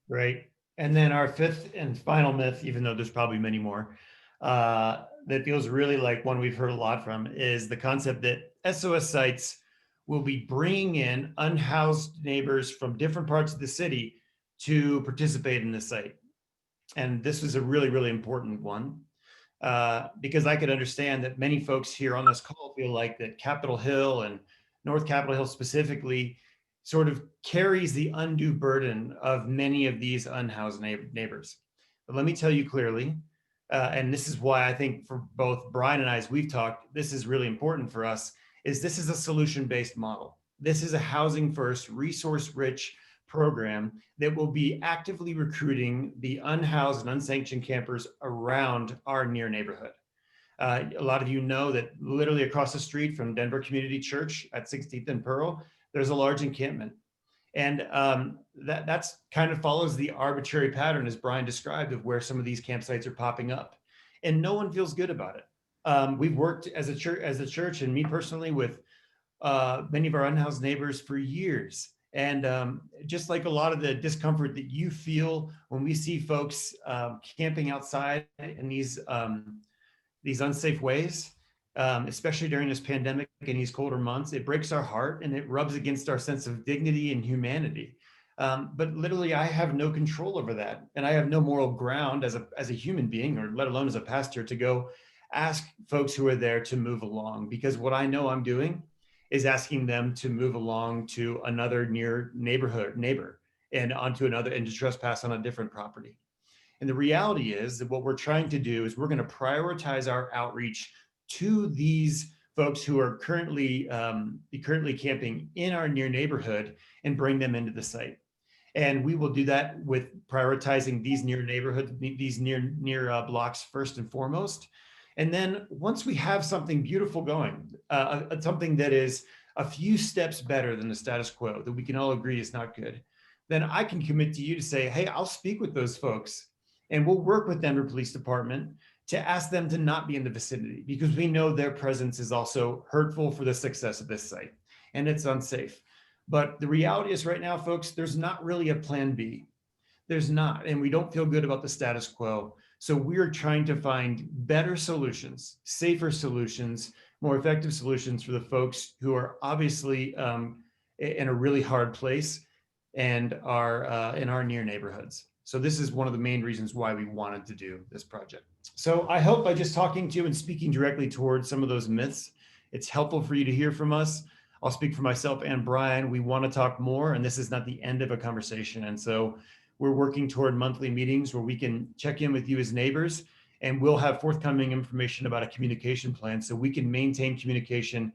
S5: Right. And then our fifth and final myth, even though there's probably many more, that feels really like one we've heard a lot from, is the concept that SOS sites will be bringing in unhoused neighbors from different parts of the city to participate in the site. And this is a really, really important one because I could understand that many folks here on this call feel like that Capitol Hill and North Capitol Hill specifically sort of carries the undue burden of many of these unhoused neighbors. But let me tell you clearly, and this is why I think for both Brian and I, as we've talked, this is really important for us, is this is a solution-based model. This is a housing first, resource-rich program that will be actively recruiting the unhoused and unsanctioned campers around our near neighborhood. A lot of you know that literally across the street from Denver Community Church at 16th and Pearl, there's a large encampment. And that's kind of follows the arbitrary pattern, as Brian described, of where some of these campsites are popping up. And no one feels good about it. We've worked as a church, and me personally, with many of our unhoused neighbors for years. And just like a lot of the discomfort that you feel when we see folks camping outside in these unsafe ways, especially during this pandemic in these colder months, it breaks our heart and it rubs against our sense of dignity and humanity. But literally, I have no control over that, and I have no moral ground as a human being, or let alone as a pastor, to go ask folks who are there to move along, because what I know I'm doing is asking them to move along to another near neighbor and onto another, and to trespass on a different property. And the reality is that what we're trying to do is we're going to prioritize our outreach to these folks who are currently camping in our near neighborhood and bring them into the site. And we will do that with prioritizing these near neighborhoods, these near blocks first and foremost. And then once we have something beautiful going, something that is a few steps better than the status quo, that we can all agree is not good, then I can commit to you to say, hey, I'll speak with those folks and we'll work with Denver Police Department to ask them to not be in the vicinity, because we know their presence is also hurtful for the success of this site and it's unsafe. But the reality is right now, folks, there's not really a plan B. There's not, and we don't feel good about the status quo. So we're trying to find better solutions, safer solutions, more effective solutions for the folks who are obviously in a really hard place and are in our near neighborhoods. So this is one of the main reasons why we wanted to do this project. So I hope by just talking to you and speaking directly towards some of those myths, it's helpful for you to hear from us. I'll speak for myself and Brian. We want to talk more, and this is not the end of a conversation. And so we're working toward monthly meetings where we can check in with you as neighbors, and we'll have forthcoming information about a communication plan so we can maintain communication.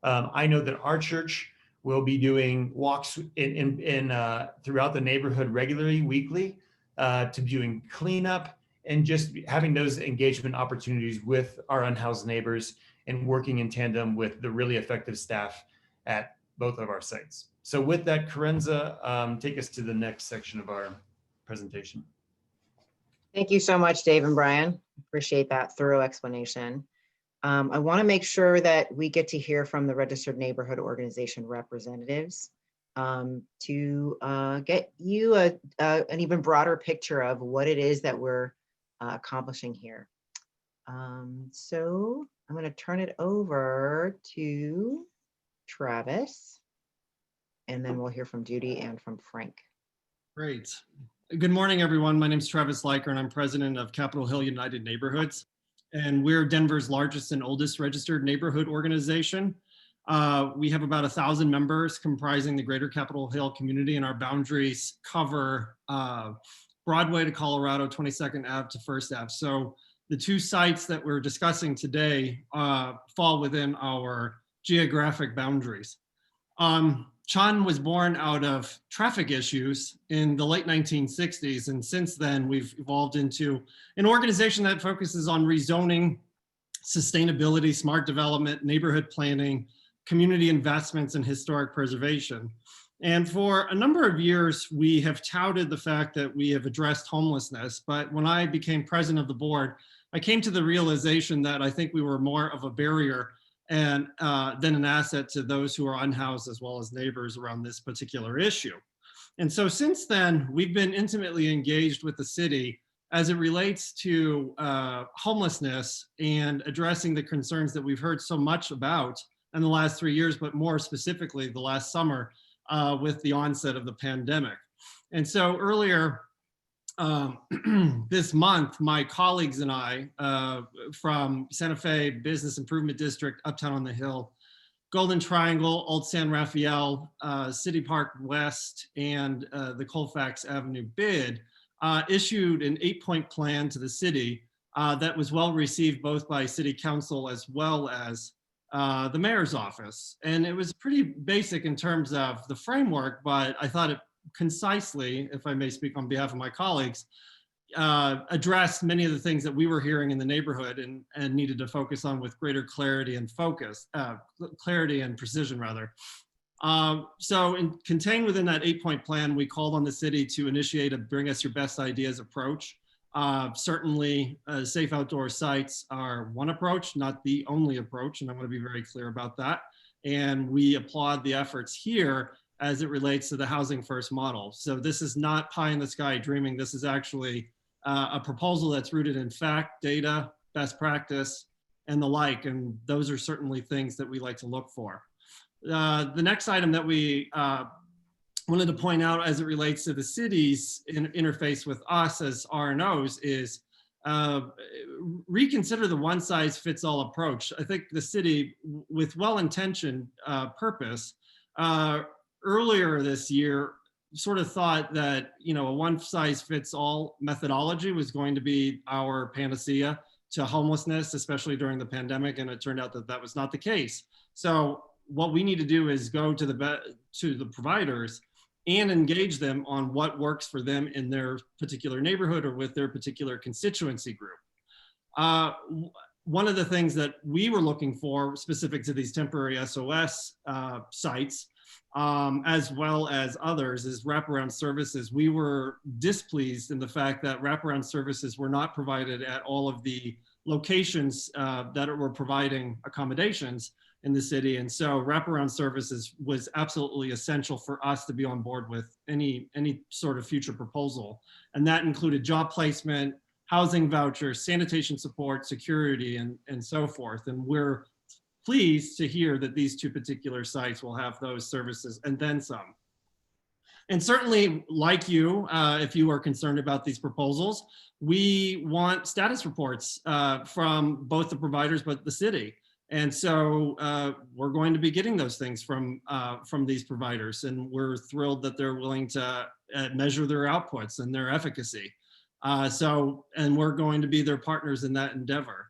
S5: I know that our church will be doing walks throughout the neighborhood regularly, weekly, to doing cleanup and just having those engagement opportunities with our unhoused neighbors and working in tandem with the really effective staff at both of our sites. So with that, Carenza, take us to the next section of our presentation.
S1: Thank you so much, Dave and Brian. Appreciate that thorough explanation. I want to make sure that we get to hear from the registered neighborhood organization representatives to get you an even broader picture of what it is that we're accomplishing here. So I'm going to turn it over to Travis, and then we'll hear from Judy and from Frank.
S7: Great. Good morning, everyone. My name is Travis Leiker, and I'm president of Capitol Hill United Neighborhoods. And we're Denver's largest and oldest registered neighborhood organization. We have about 1,000 members comprising the greater Capitol Hill community, and our boundaries cover Broadway to Colorado, 22nd Ave to 1st Ave. So the two sites that we're discussing today fall within our geographic boundaries. Chun was born out of traffic issues in the late 1960s, and since then we've evolved into an organization that focuses on rezoning, sustainability, smart development, neighborhood planning, community investments, and historic preservation. And for a number of years, we have touted the fact that we have addressed homelessness, but when I became president of the board, I came to the realization that I think we were more of a barrier and then an asset to those who are unhoused as well as neighbors around this particular issue. And so since then, we've been intimately engaged with the city as it relates to homelessness and addressing the concerns that we've heard so much about in the last 3 years, but more specifically the last summer with the onset of the pandemic. And so earlier this month, my colleagues and I from Santa Fe Business Improvement District, Uptown on the Hill, Golden Triangle, Old San Rafael, City Park West, and the Colfax Avenue bid issued an 8-point plan to the city that was well received both by City Council as well as the mayor's office. And it was pretty basic in terms of the framework, but I thought it concisely, if I may speak on behalf of my colleagues, addressed many of the things that we were hearing in the neighborhood and needed to focus on with greater clarity and focus, clarity and precision rather. So contained within that 8-point plan, we called on the city to initiate a bring us your best ideas approach. Certainly safe outdoor sites are one approach, not the only approach, and I want to be very clear about that. And we applaud the efforts here as it relates to the housing first model. So this is not pie in the sky dreaming. This is actually a proposal that's rooted in fact, data, best practice, and the like. And those are certainly things that we like to look for. The next item that we wanted to point out as it relates to the city's interface with us as R&Os is reconsider the one size fits all approach. I think the city, with well-intentioned purpose, earlier this year sort of thought that, you know, a one size fits all methodology was going to be our panacea to homelessness, especially during the pandemic. And it turned out that that was not the case. So what we need to do is go to the providers and engage them on what works for them in their particular neighborhood or with their particular constituency group. One of the things that we were looking for specific to these temporary SOS sites, as well as others, is wraparound services. We were displeased in the fact that wraparound services were not provided at all of the locations that were providing accommodations in the city. And so wraparound services was absolutely essential for us to be on board with any sort of future proposal. And that included job placement, housing vouchers, sanitation support, security, and so forth. And we're pleased to hear that these two particular sites will have those services and then some. And certainly, like you, if you are concerned about these proposals, we want status reports from both the providers, but the city. And so we're going to be getting those things from these providers. And we're thrilled that they're willing to measure their outputs and their efficacy. And we're going to be their partners in that endeavor.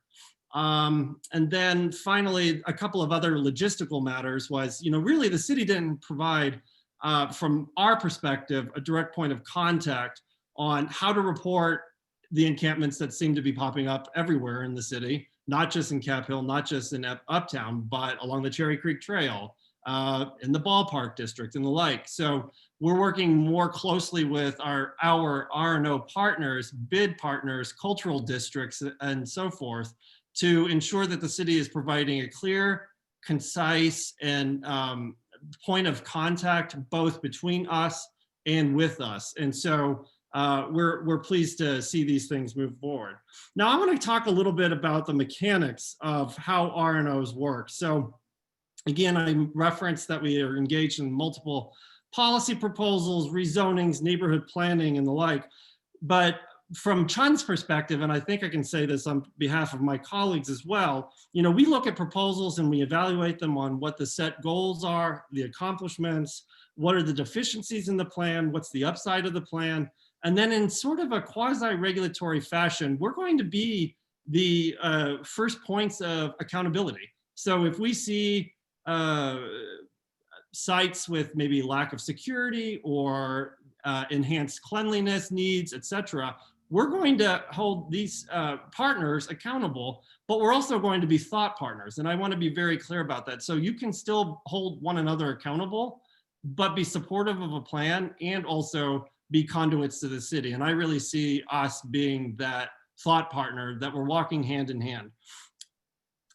S7: And then finally, a couple of other logistical matters was, you know, really the city didn't provide, from our perspective, a direct point of contact on how to report the encampments that seem to be popping up everywhere in the city, not just in Cap Hill, not just in Uptown, but along the Cherry Creek Trail, in the ballpark district and the like. So we're working more closely with our R&O partners, bid partners, cultural districts, and so forth, to ensure that the city is providing a clear, concise, and point of contact both between us and with us. And so we're pleased to see these things move forward. Now I want to talk a little bit about the mechanics of how R&Os work. So again, I referenced that we are engaged in multiple policy proposals, rezonings, neighborhood planning, and the like. But from Chun's perspective, and I think I can say this on behalf of my colleagues as well, you know, we look at proposals and we evaluate them on what the set goals are, the accomplishments, what are the deficiencies in the plan, what's the upside of the plan, and then in sort of a quasi-regulatory fashion, we're going to be the first points of accountability. So if we see sites with maybe lack of security or enhanced cleanliness needs, et cetera, we're going to hold these partners accountable, but we're also going to be thought partners. And I want to be very clear about that. So you can still hold one another accountable, but be supportive of a plan and also be conduits to the city. And I really see us being that thought partner, that we're walking hand in hand.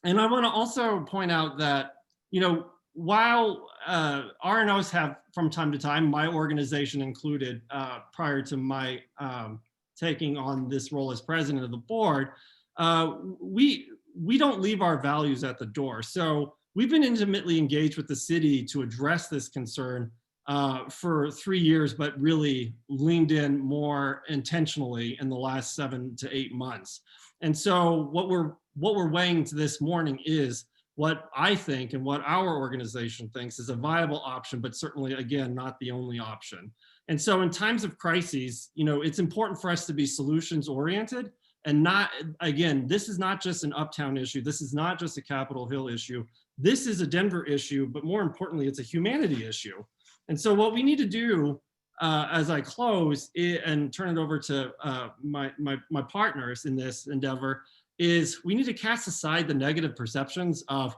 S7: And I want to also point out that, you know, while R&Os have from time to time, my organization included, prior to my taking on this role as president of the board, we don't leave our values at the door. So we've been intimately engaged with the city to address this concern for 3 years, but really leaned in more intentionally in the last 7 to 8 months. And so what we're weighing to this morning is what I think and what our organization thinks is a viable option, but certainly, again, not the only option. And so in times of crises, you know, it's important for us to be solutions oriented and not, again, this is not just an Uptown issue. This is not just a Capitol Hill issue. This is a Denver issue, but more importantly, it's a humanity issue. And so what we need to do as I close and turn it over to my partners in this endeavor is we need to cast aside the negative perceptions of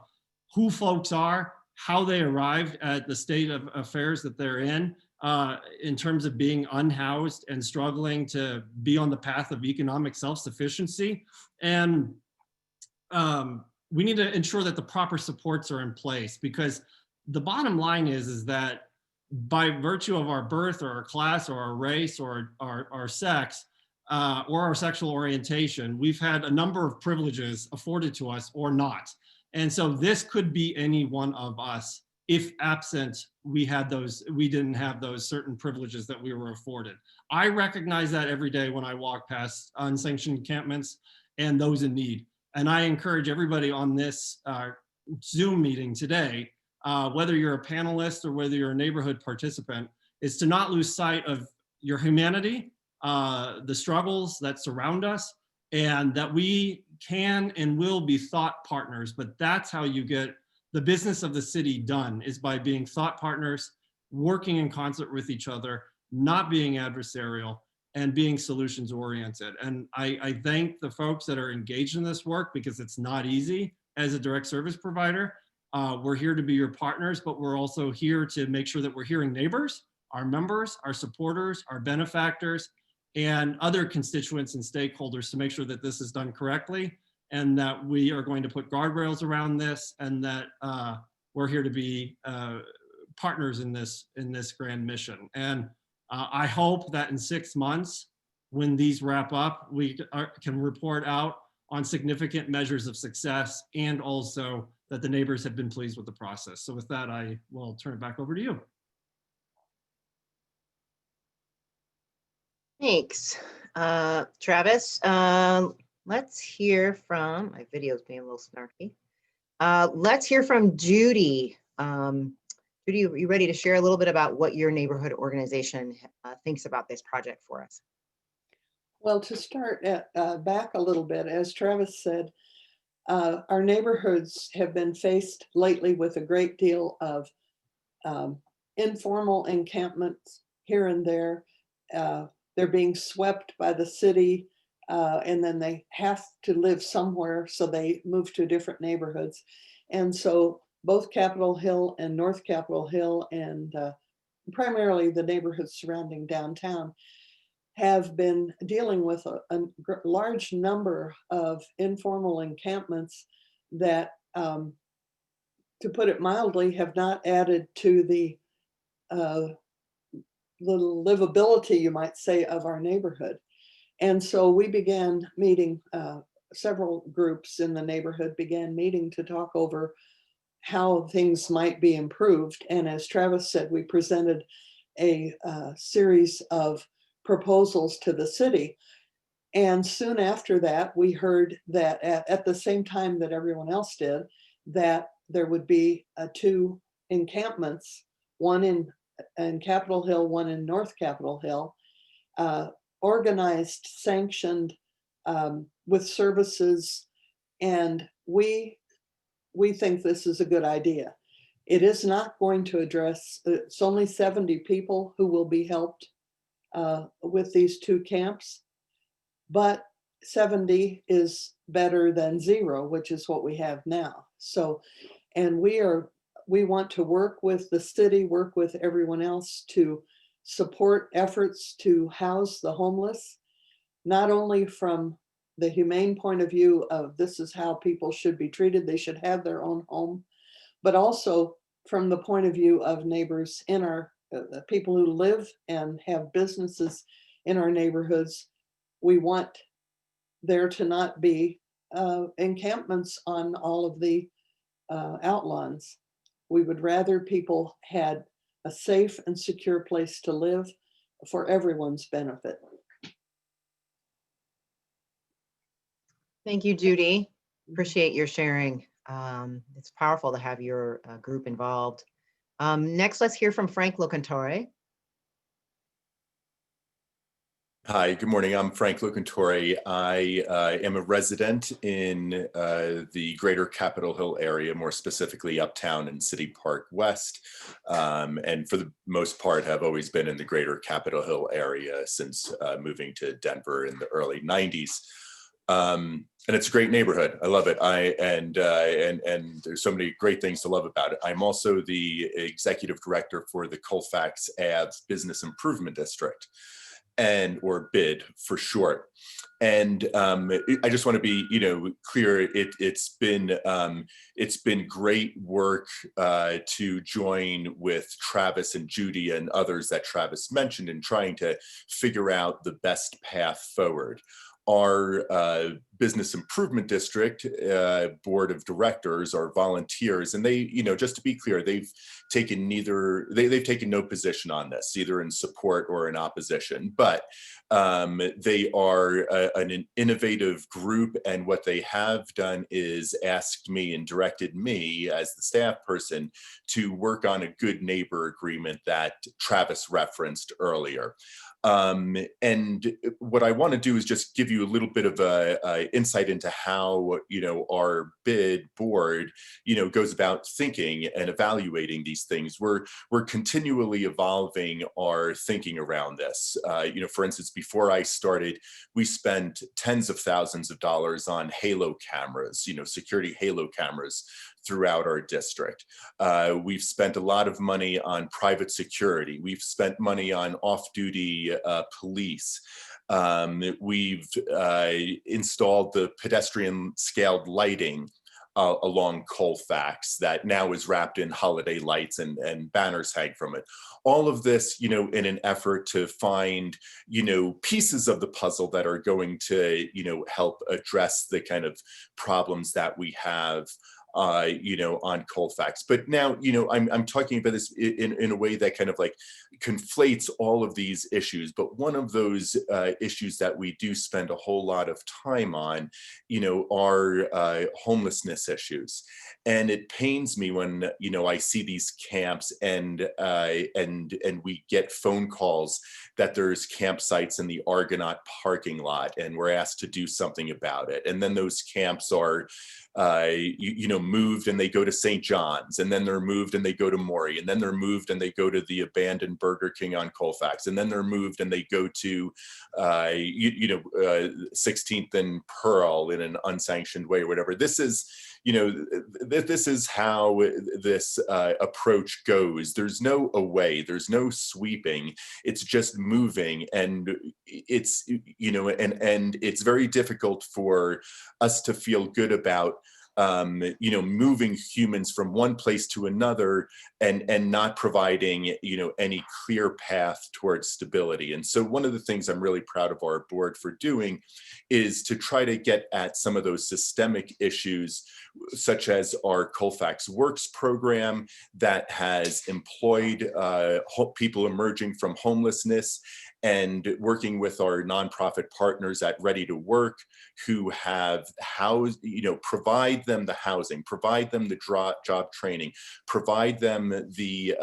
S7: who folks are, how they arrived at the state of affairs that they're in terms of being unhoused and struggling to be on the path of economic self-sufficiency. And we need to ensure that the proper supports are in place, because the bottom line is that by virtue of our birth or our class or our race or our sex, or our sexual orientation, we've had a number of privileges afforded to us or not. And so this could be any one of us if absent we didn't have those certain privileges that we were afforded. I recognize that every day when I walk past unsanctioned encampments and those in need. And I encourage everybody on this Zoom meeting today, whether you're a panelist or whether you're a neighborhood participant, is to not lose sight of your humanity, the struggles that surround us, and that we can and will be thought partners. But that's how you get the business of the city done, is by being thought partners, working in concert with each other, not being adversarial, and being solutions oriented. And I thank the folks that are engaged in this work, because it's not easy as a direct service provider. We're here to be your partners, but we're also here to make sure that we're hearing neighbors, our members, our supporters, our benefactors, and other constituents and stakeholders to make sure that this is done correctly, and that we are going to put guardrails around this, and that we're here to be partners in this grand mission. And I hope that in 6 months, when these wrap up, we can report out on significant measures of success, and also that the neighbors have been pleased with the process. So with that, I will turn it back over to you.
S1: Thanks, Travis. Let's hear from, my video's being a little snarky. Let's hear from Judy. Judy, are you ready to share a little bit about what your neighborhood organization thinks about this project for us?
S8: Well, to start back a little bit, as Travis said, our neighborhoods have been faced lately with a great deal of informal encampments here and there. They're being swept by the city and then they have to live somewhere, so they move to different neighborhoods. And so both Capitol Hill and North Capitol Hill, and primarily the neighborhoods surrounding downtown, have been dealing with a large number of informal encampments that, to put it mildly, have not added to the livability, you might say, of our neighborhood. And so we began meeting, several groups in the neighborhood began meeting to talk over how things might be improved. And as Travis said, we presented a series of proposals to the city. And soon after that, we heard that at the same time that everyone else did, that there would be 2 encampments, one in Capitol Hill, one in North Capitol Hill, organized, sanctioned, with services. And we think this is a good idea. It is not going to address, it's only 70 people who will be helped with these 2 camps, but 70 is better than 0, which is what we have now. So, and we want to work with the city, work with everyone else to support efforts to house the homeless, not only from the humane point of view of this is how people should be treated, they should have their own home, but also from the point of view of neighbors in our, people who live and have businesses in our neighborhoods. We want there to not be encampments on all of the outlawns. We would rather people had a safe and secure place to live for everyone's benefit.
S1: Thank you, Judy. Appreciate your sharing. It's powerful to have your group involved. Next, let's hear from Frank Locantore.
S9: Hi, good morning. I'm Frank Locantore. I am a resident in the greater Capitol Hill area, more specifically Uptown and City Park West, and for the most part have always been in the greater Capitol Hill area since moving to Denver in the early 90s. And it's a great neighborhood. I love it. And there's so many great things to love about it. I'm also the executive director for the Colfax Ave Business Improvement District, or BID for short. And I just want to be, clear. It's been great work to join with Travis and Judy and others that Travis mentioned in trying to figure out the best path forward. Our business improvement district board of directors are volunteers, and they, just to be clear, they've taken no position on this, either in support or in opposition, but they are an innovative group, and what they have done is asked me and directed me as the staff person to work on a good neighbor agreement that Travis referenced earlier. And what I want to do is just give you a little bit of a insight into how, our BID board, goes about thinking and evaluating these things. We're continually evolving our thinking around this. For instance, before I started, we spent tens of thousands of dollars on halo cameras, security halo cameras throughout our district. We've spent a lot of money on private security. We've spent money on off-duty police. We've installed the pedestrian scaled lighting along Colfax that now is wrapped in holiday lights and banners hang from it. All of this, in an effort to find, pieces of the puzzle that are going to, help address the kind of problems that we have on Colfax. But now, I'm talking about this in a way that kind of like conflates all of these issues. But one of those issues that we do spend a whole lot of time on, are homelessness issues. And it pains me when, I see these camps and we get phone calls that there's campsites in the Argonaut parking lot and we're asked to do something about it. And then those camps are moved and they go to St. John's, and then they're moved and they go to Maury, and then they're moved and they go to the abandoned Burger King on Colfax, and then they're moved and they go to 16th and Pearl in an unsanctioned way or whatever. This is, this is how this approach goes. There's no away, there's no sweeping, it's just moving. And it's, and it's very difficult for us to feel good about moving humans from one place to another and not providing, any clear path towards stability. And so one of the things I'm really proud of our board for doing is to try to get at some of those systemic issues, such as our Colfax Works program that has employed people emerging from homelessness, and working with our nonprofit partners at Ready to Work, who have housed, provide them the housing, provide them the job training, provide them the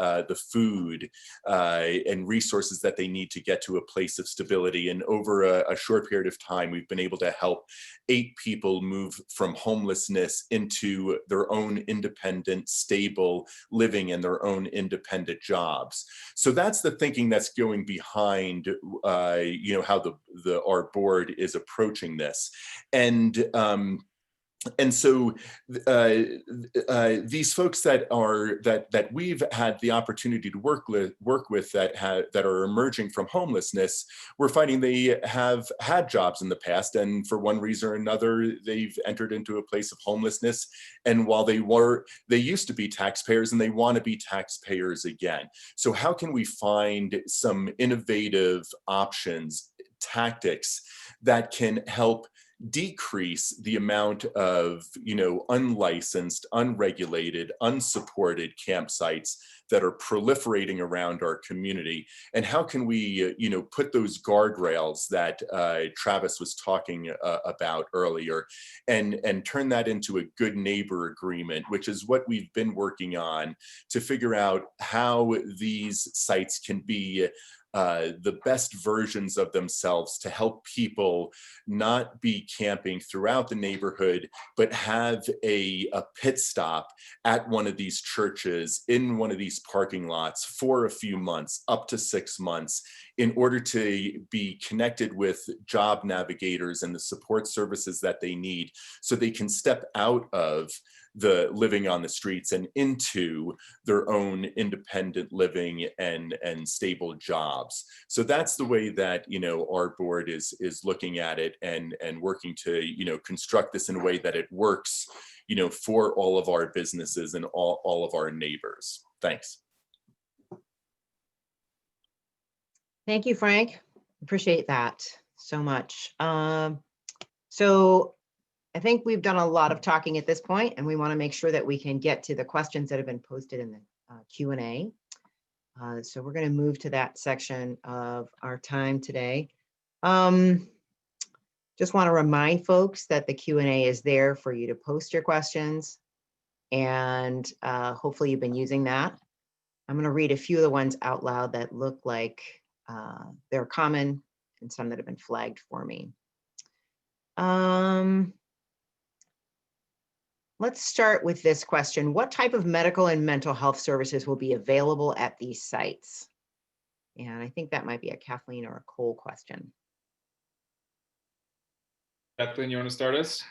S9: food and resources that they need to get to a place of stability. And over a short period of time, we've been able to help 8 people move from homelessness into their own independent, stable living and their own independent jobs. So that's the thinking that's going behind how our board is approaching this. And so these folks that we've had the opportunity to work with that are emerging from homelessness, we're finding they have had jobs in the past, and for one reason or another, they've entered into a place of homelessness. And while they used to be taxpayers, and they want to be taxpayers again. So how can we find some innovative options, tactics that can help decrease the amount of unlicensed, unregulated, unsupported campsites that are proliferating around our community? And how can we put those guardrails that Travis was talking about earlier and turn that into a good neighbor agreement, which is what we've been working on to figure out how these sites can be the best versions of themselves to help people not be camping throughout the neighborhood, but have a pit stop at one of these churches in one of these parking lots for a few months, up to 6 months, in order to be connected with job navigators and the support services that they need, so they can step out of the living on the streets and into their own independent living and stable jobs. So that's the way that our board is looking at it and working to construct this in a way that it works for all of our businesses and all of our neighbors. Thanks.
S1: Thank you, Frank. Appreciate that so much. So I think we've done a lot of talking at this point, and we want to make sure that we can get to the questions that have been posted in the Q&A. So we're going to move to that section of our time today. Just want to remind folks that the Q&A is there for you to post your questions, and hopefully you've been using that. I'm going to read a few of the ones out loud that look like they're common, and some that have been flagged for me. Let's start with this question. What type of medical and mental health services will be available at these sites? And I think that might be a Kathleen or a Cole question.
S3: Kathleen, you want to start us?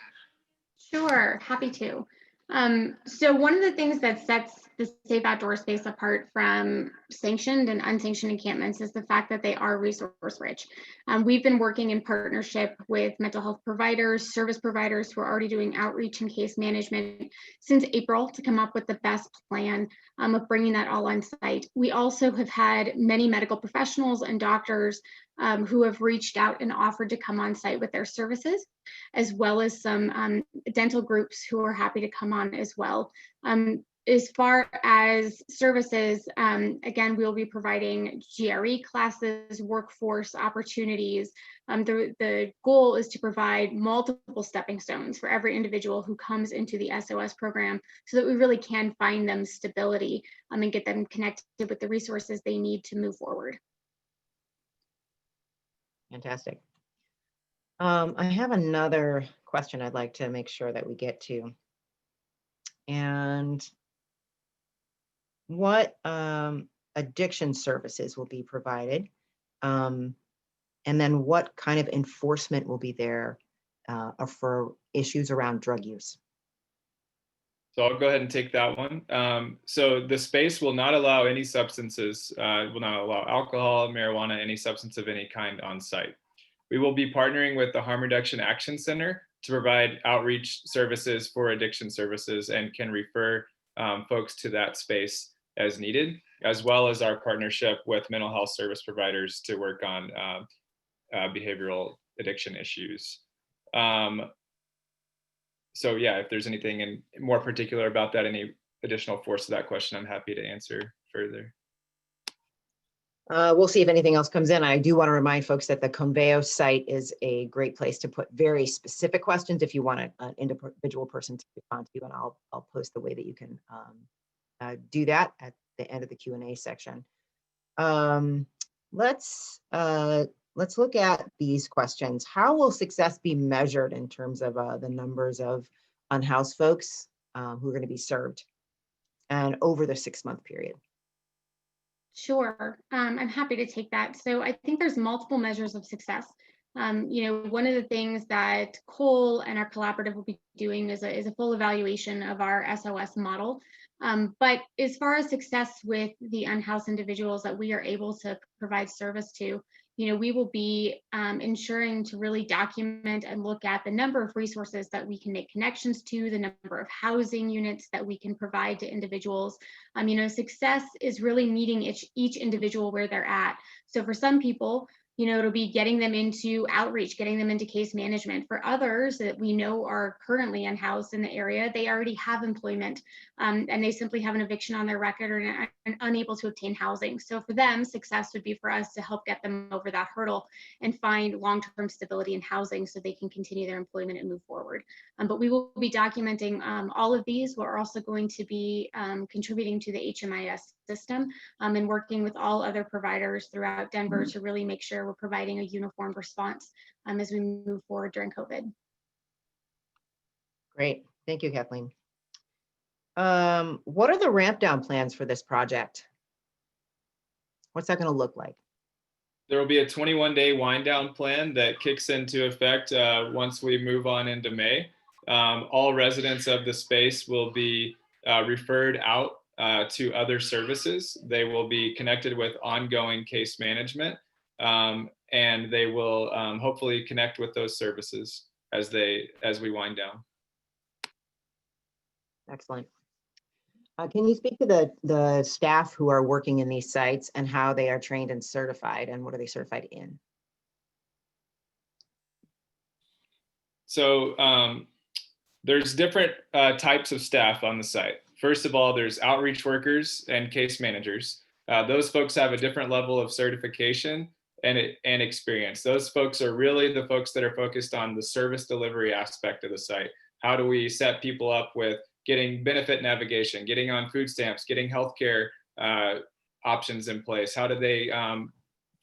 S10: Sure, happy to. So one of the things that sets the safe outdoor space apart from sanctioned and unsanctioned encampments is the fact that they are resource rich. We've been working in partnership with mental health providers, service providers who are already doing outreach and case management since April to come up with the best plan of bringing that all on site. We also have had many medical professionals and doctors who have reached out and offered to come on site with their services, as well as some dental groups who are happy to come on as well. As far as services, again, we'll be providing GRE classes, workforce opportunities. The goal is to provide multiple stepping stones for every individual who comes into the SOS program, so that we really can find them stability and get them connected with the resources they need to move forward.
S1: Fantastic. I have another question I'd like to make sure that we get to. And what addiction services will be provided? And then what kind of enforcement will be there for issues around drug use?
S3: So I'll go ahead and take that one. So the space will not allow any substances, will not allow alcohol, marijuana, any substance of any kind on site. We will be partnering with the Harm Reduction Action Center to provide outreach services for addiction services and can refer folks to that space as needed, as well as our partnership with mental health service providers to work on behavioral addiction issues. So yeah, if there's anything in more particular about that, any additional force to that question, I'm happy to answer further.
S1: We'll see if anything else comes in. I do want to remind folks that the Conveo site is a great place to put very specific questions if you want an individual person to respond to, and I'll post the way that you can do that at the end of the Q&A section. Let's look at these questions. How will success be measured in terms of the numbers of unhoused folks who are going to be served and over the 6-month period?
S10: Sure, I'm happy to take that. So I think there's multiple measures of success. One of the things that Cole and our collaborative will be doing is a full evaluation of our SOS model. But as far as success with the unhoused individuals that we are able to provide service to, we will be ensuring to really document and look at the number of resources that we can make connections to, the number of housing units that we can provide to individuals. Success is really meeting each individual where they're at. So for some people, it'll be getting them into outreach, getting them into case management. For others that we know are currently unhoused in the area, they already have employment and they simply have an eviction on their record or are unable to obtain housing. So for them, success would be for us to help get them over that hurdle and find long-term stability in housing so they can continue their employment and move forward. But we will be documenting all of these. We're also going to be contributing to the HMIS system and working with all other providers throughout Denver to really make sure we're providing a uniform response as we move forward during COVID.
S1: Great, thank you, Kathleen. What are the ramp down plans for this project? What's that going to look like?
S3: There will be a 21-day wind down plan that kicks into effect once we move on into May. All residents of the space will be referred out to other services. They will be connected with ongoing case management, and they will hopefully connect with those services as we wind down.
S1: Excellent. Can you speak to the staff who are working in these sites and how they are trained and certified, and what are they certified in?
S3: So there's different types of staff on the site. First of all, there's outreach workers and case managers. Those folks have a different level of certification and experience. Those folks are really the folks that are focused on the service delivery aspect of the site. How do we set people up with getting benefit navigation, getting on food stamps, getting healthcare options in place? How do they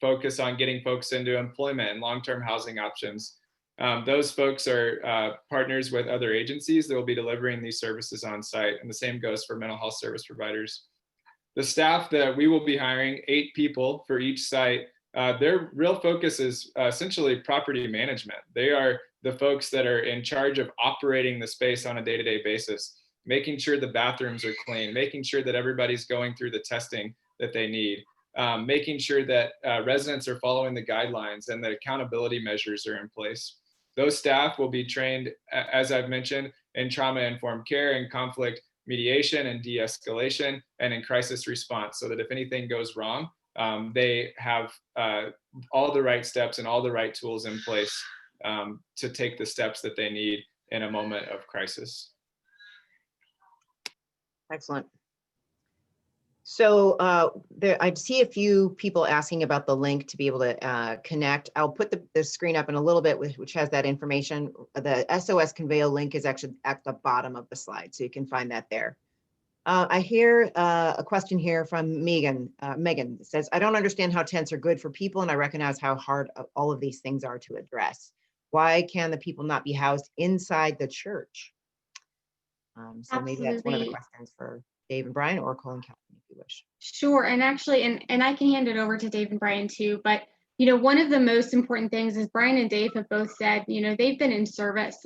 S3: focus on getting folks into employment and long-term housing options? Those folks are partners with other agencies that will be delivering these services on site, and the same goes for mental health service providers. The staff that we will be hiring, 8 people for each site, their real focus is essentially property management. They are the folks that are in charge of operating the space on a day-to-day basis, making sure the bathrooms are clean, making sure that everybody's going through the testing that they need, making sure that residents are following the guidelines and the accountability measures are in place. Those staff will be trained, as I've mentioned, in trauma-informed care and conflict mediation and de-escalation and in crisis response, so that if anything goes wrong, they have all the right steps and all the right tools in place to take the steps that they need in a moment of crisis.
S1: Excellent. So I see a few people asking about the link to be able to connect. I'll put the screen up in a little bit, which has that information. The SOS Conveo link is actually at the bottom of the slide, so you can find that there. I hear a question here from Megan. Megan says, I don't understand how tents are good for people, and I recognize how hard all of these things are to address. Why can the people not be housed inside the church? So maybe that's one of the
S10: Absolutely.
S1: questions for Dave and Brian, or Colin Calvin, if you wish.
S10: Sure. And actually, and I can hand it over to Dave and Brian too, but one of the most important things is Brian and Dave have both said, they've been in service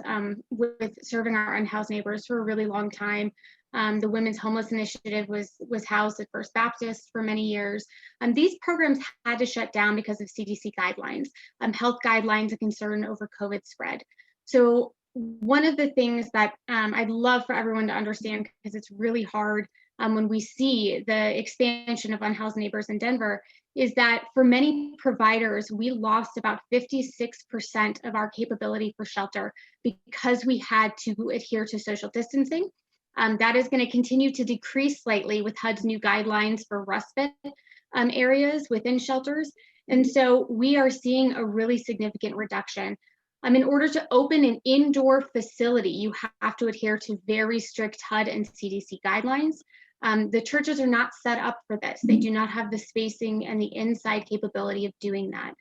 S10: with serving our unhoused neighbors for a really long time. The Women's Homeless Initiative was housed at First Baptist for many years. These programs had to shut down because of CDC guidelines, health guidelines, a concern over COVID spread. So one of the things that I'd love for everyone to understand, because it's really hard when we see the expansion of unhoused neighbors in Denver, is that for many providers, we lost about 56% of our capability for shelter because we had to adhere to social distancing. That is going to continue to decrease slightly with HUD's new guidelines for respite areas within shelters. And so we are seeing a really significant reduction. In order to open an indoor facility, you have to adhere to very strict HUD and CDC guidelines. The churches are not set up for this. They do not have the spacing and the inside capability of doing that.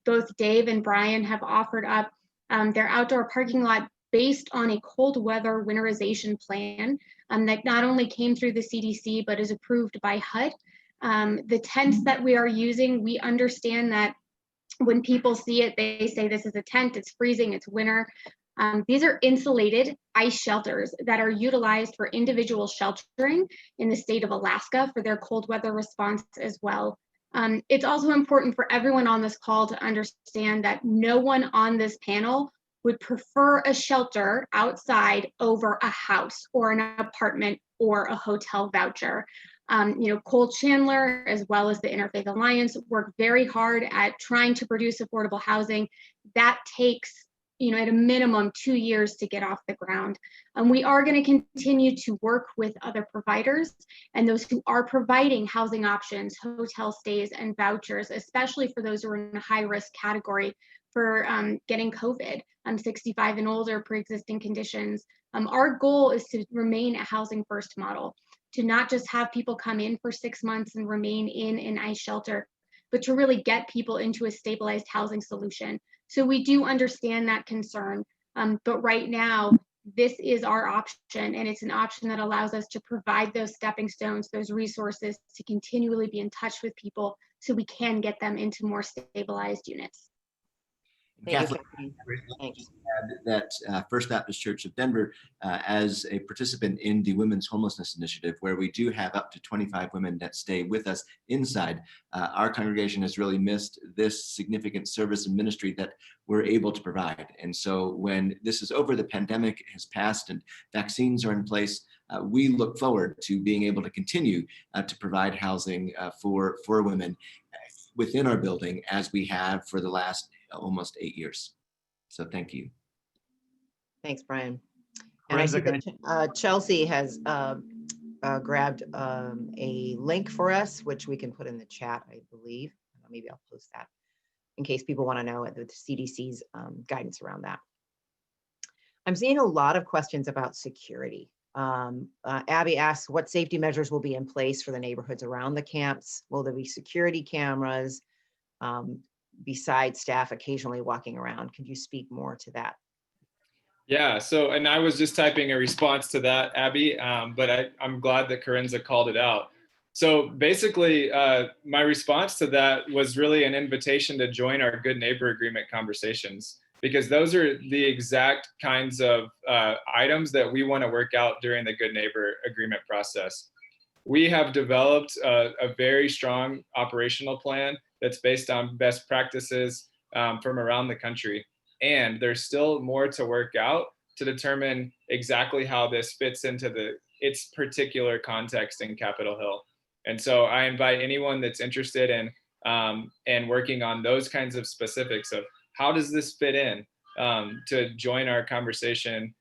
S10: Both Dave and Brian have offered up their outdoor parking lot based on a cold weather winterization plan that not only came through the CDC, but is approved by HUD. The tents that we are using, we understand that when people see it, they say this is a tent, it's freezing, it's winter. These are insulated ice shelters that are utilized for individual sheltering in the state of Alaska for their cold weather response as well. It's also important for everyone on this call to understand that no one on this panel would prefer a shelter outside over a house or an apartment or a hotel voucher. Cole Chandler, as well as the Interfaith Alliance, work very hard at trying to produce affordable housing. That takes, at a minimum 2 years to get off the ground. We are going to continue to work with other providers and those who are providing housing options, hotel stays, and vouchers, especially for those who are in a high-risk category for getting COVID, 65 and older, pre-existing conditions. Our goal is to remain a housing first model, to not just have people come in for 6 months and remain in an ICE shelter, but to really get people into a stabilized housing solution. So we do understand that concern, but right now, this is our option, and it's an option that allows us to provide those stepping stones, those resources to continually be in touch with people so we can get them into more stabilized units.
S1: Thank you,
S6: Kathleen,
S1: Kathleen. Thanks.
S6: that First Baptist Church of Denver, as a participant in the Women's Homelessness Initiative, where we do have up to 25 women that stay with us inside, our congregation has really missed this significant service and ministry that we're able to provide. And so when this is over, the pandemic has passed and vaccines are in place, we look forward to being able to continue to provide housing for women within our building, as we have for the last almost 8 years. So thank you.
S1: Thanks, Brian. And I see that Chelsea has grabbed a link for us, which we can put in the chat, I believe. Maybe I'll post that in case people want to know the CDC's guidance around that. I'm seeing a lot of questions about security. Abby asks, what safety measures will be in place for the neighborhoods around the camps? Will there be security cameras besides staff occasionally walking around? Could you speak more to that?
S3: Yeah, so, and I was just typing a response to that, Abby, but I'm glad that Corinza called it out. So basically, my response to that was really an invitation to join our Good Neighbor Agreement conversations, because those are the exact kinds of items that we want to work out during the Good Neighbor Agreement process. We have developed a very strong operational plan that's based on best practices from around the country. And there's still more to work out to determine exactly how this fits into its particular context in Capitol Hill. And so I invite anyone that's interested in and working on those kinds of specifics of how does this fit in to join our conversation.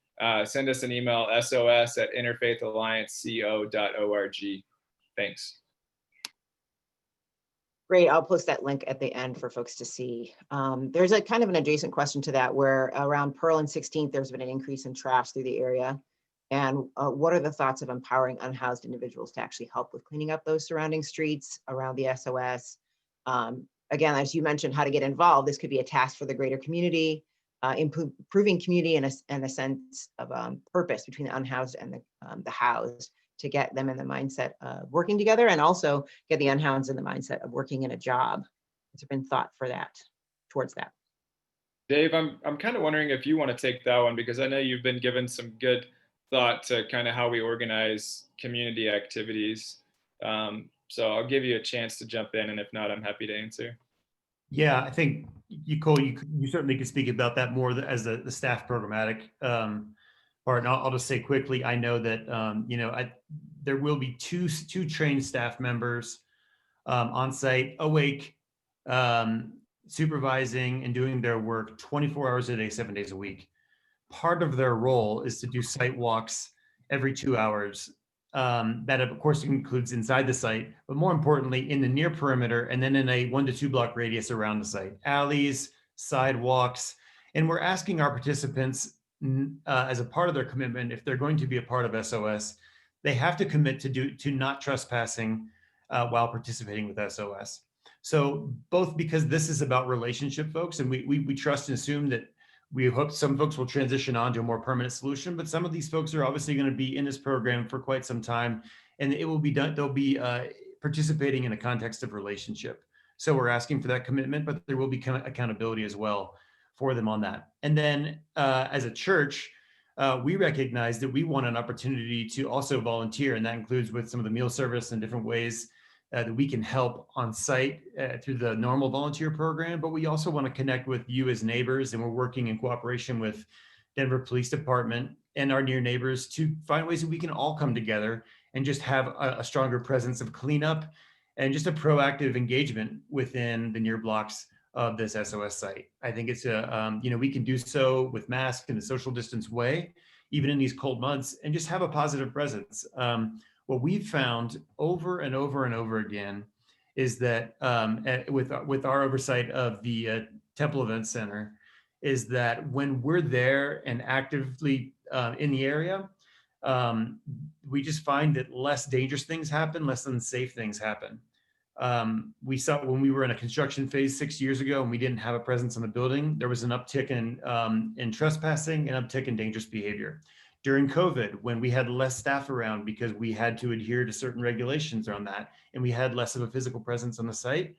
S3: Send us an email, sos@interfaithallianceco.org. Thanks.
S1: Great, I'll post that link at the end for folks to see. There's a kind of an adjacent question to that, where around Pearl and 16th, there's been an increase in trash through the area. And what are the thoughts of empowering unhoused individuals to actually help with cleaning up those surrounding streets around the SOS? Again, as you mentioned, how to get involved, this could be a task for the greater community. improving community and a sense of purpose between the unhoused and the housed, to get them in the mindset of working together, and also get the unhoused in the mindset of working in a job. Has there been thought for that, towards that?
S3: Dave, I'm kind of wondering if you want to take that one, because I know you've been given some good thought to kind of how we organize community activities. So I'll give you a chance to jump in, and if not, I'm happy to answer.
S5: Yeah, I think Cole, you certainly could speak about that more as the staff programmatic part. And I'll just say quickly, I know that there will be two trained staff members on site, awake, supervising and doing their work 24 hours a day, 7 days a week. Part of their role is to do site walks every 2 hours. That of course includes inside the site, but more importantly in the near perimeter, and then in a 1 to 2 block radius around the site, alleys, sidewalks. And we're asking our participants as a part of their commitment, if they're going to be a part of SOS, they have to commit to not trespassing while participating with SOS. So both because this is about relationship, folks, and we trust and assume that we hope some folks will transition on to a more permanent solution, but some of these folks are obviously going to be in this program for quite some time, and it will be done. They'll be participating in a context of relationship. So we're asking for that commitment, but there will be accountability as well for them on that. And then as a church, we recognize that we want an opportunity to also volunteer, and that includes with some of the meal service and different ways that we can help on site through the normal volunteer program, but we also want to connect with you as neighbors, and we're working in cooperation with Denver Police Department and our near neighbors to find ways that we can all come together and just have a stronger presence of cleanup and just a proactive engagement within the near blocks of this SOS site. I think it's we can do so with masks in a social distance way, even in these cold months, and just have a positive presence. What we've found over and over and over again is that with our oversight of the Temple Event Center, is that when we're there and actively in the area, we just find that less dangerous things happen, less unsafe things happen. We saw when we were in a construction phase 6 years ago and we didn't have a presence in the building, there was an uptick in trespassing and uptick in dangerous behavior. During COVID, when we had less staff around because we had to adhere to certain regulations on that, and we had less of a physical presence on the site,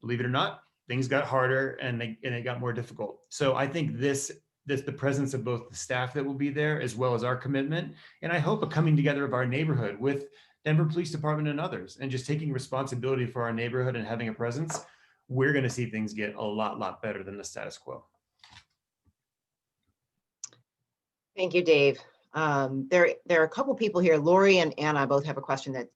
S5: believe it or not, things got harder and it got more difficult. So I think the presence of both the staff that will be there as well as our commitment, and I hope a coming together of our neighborhood with Denver Police Department and others, and just taking responsibility for our neighborhood and having a presence, we're going to see things get a lot better than the status quo.
S1: Thank you, Dave. There are a couple people here. Lori and Anna both have a question that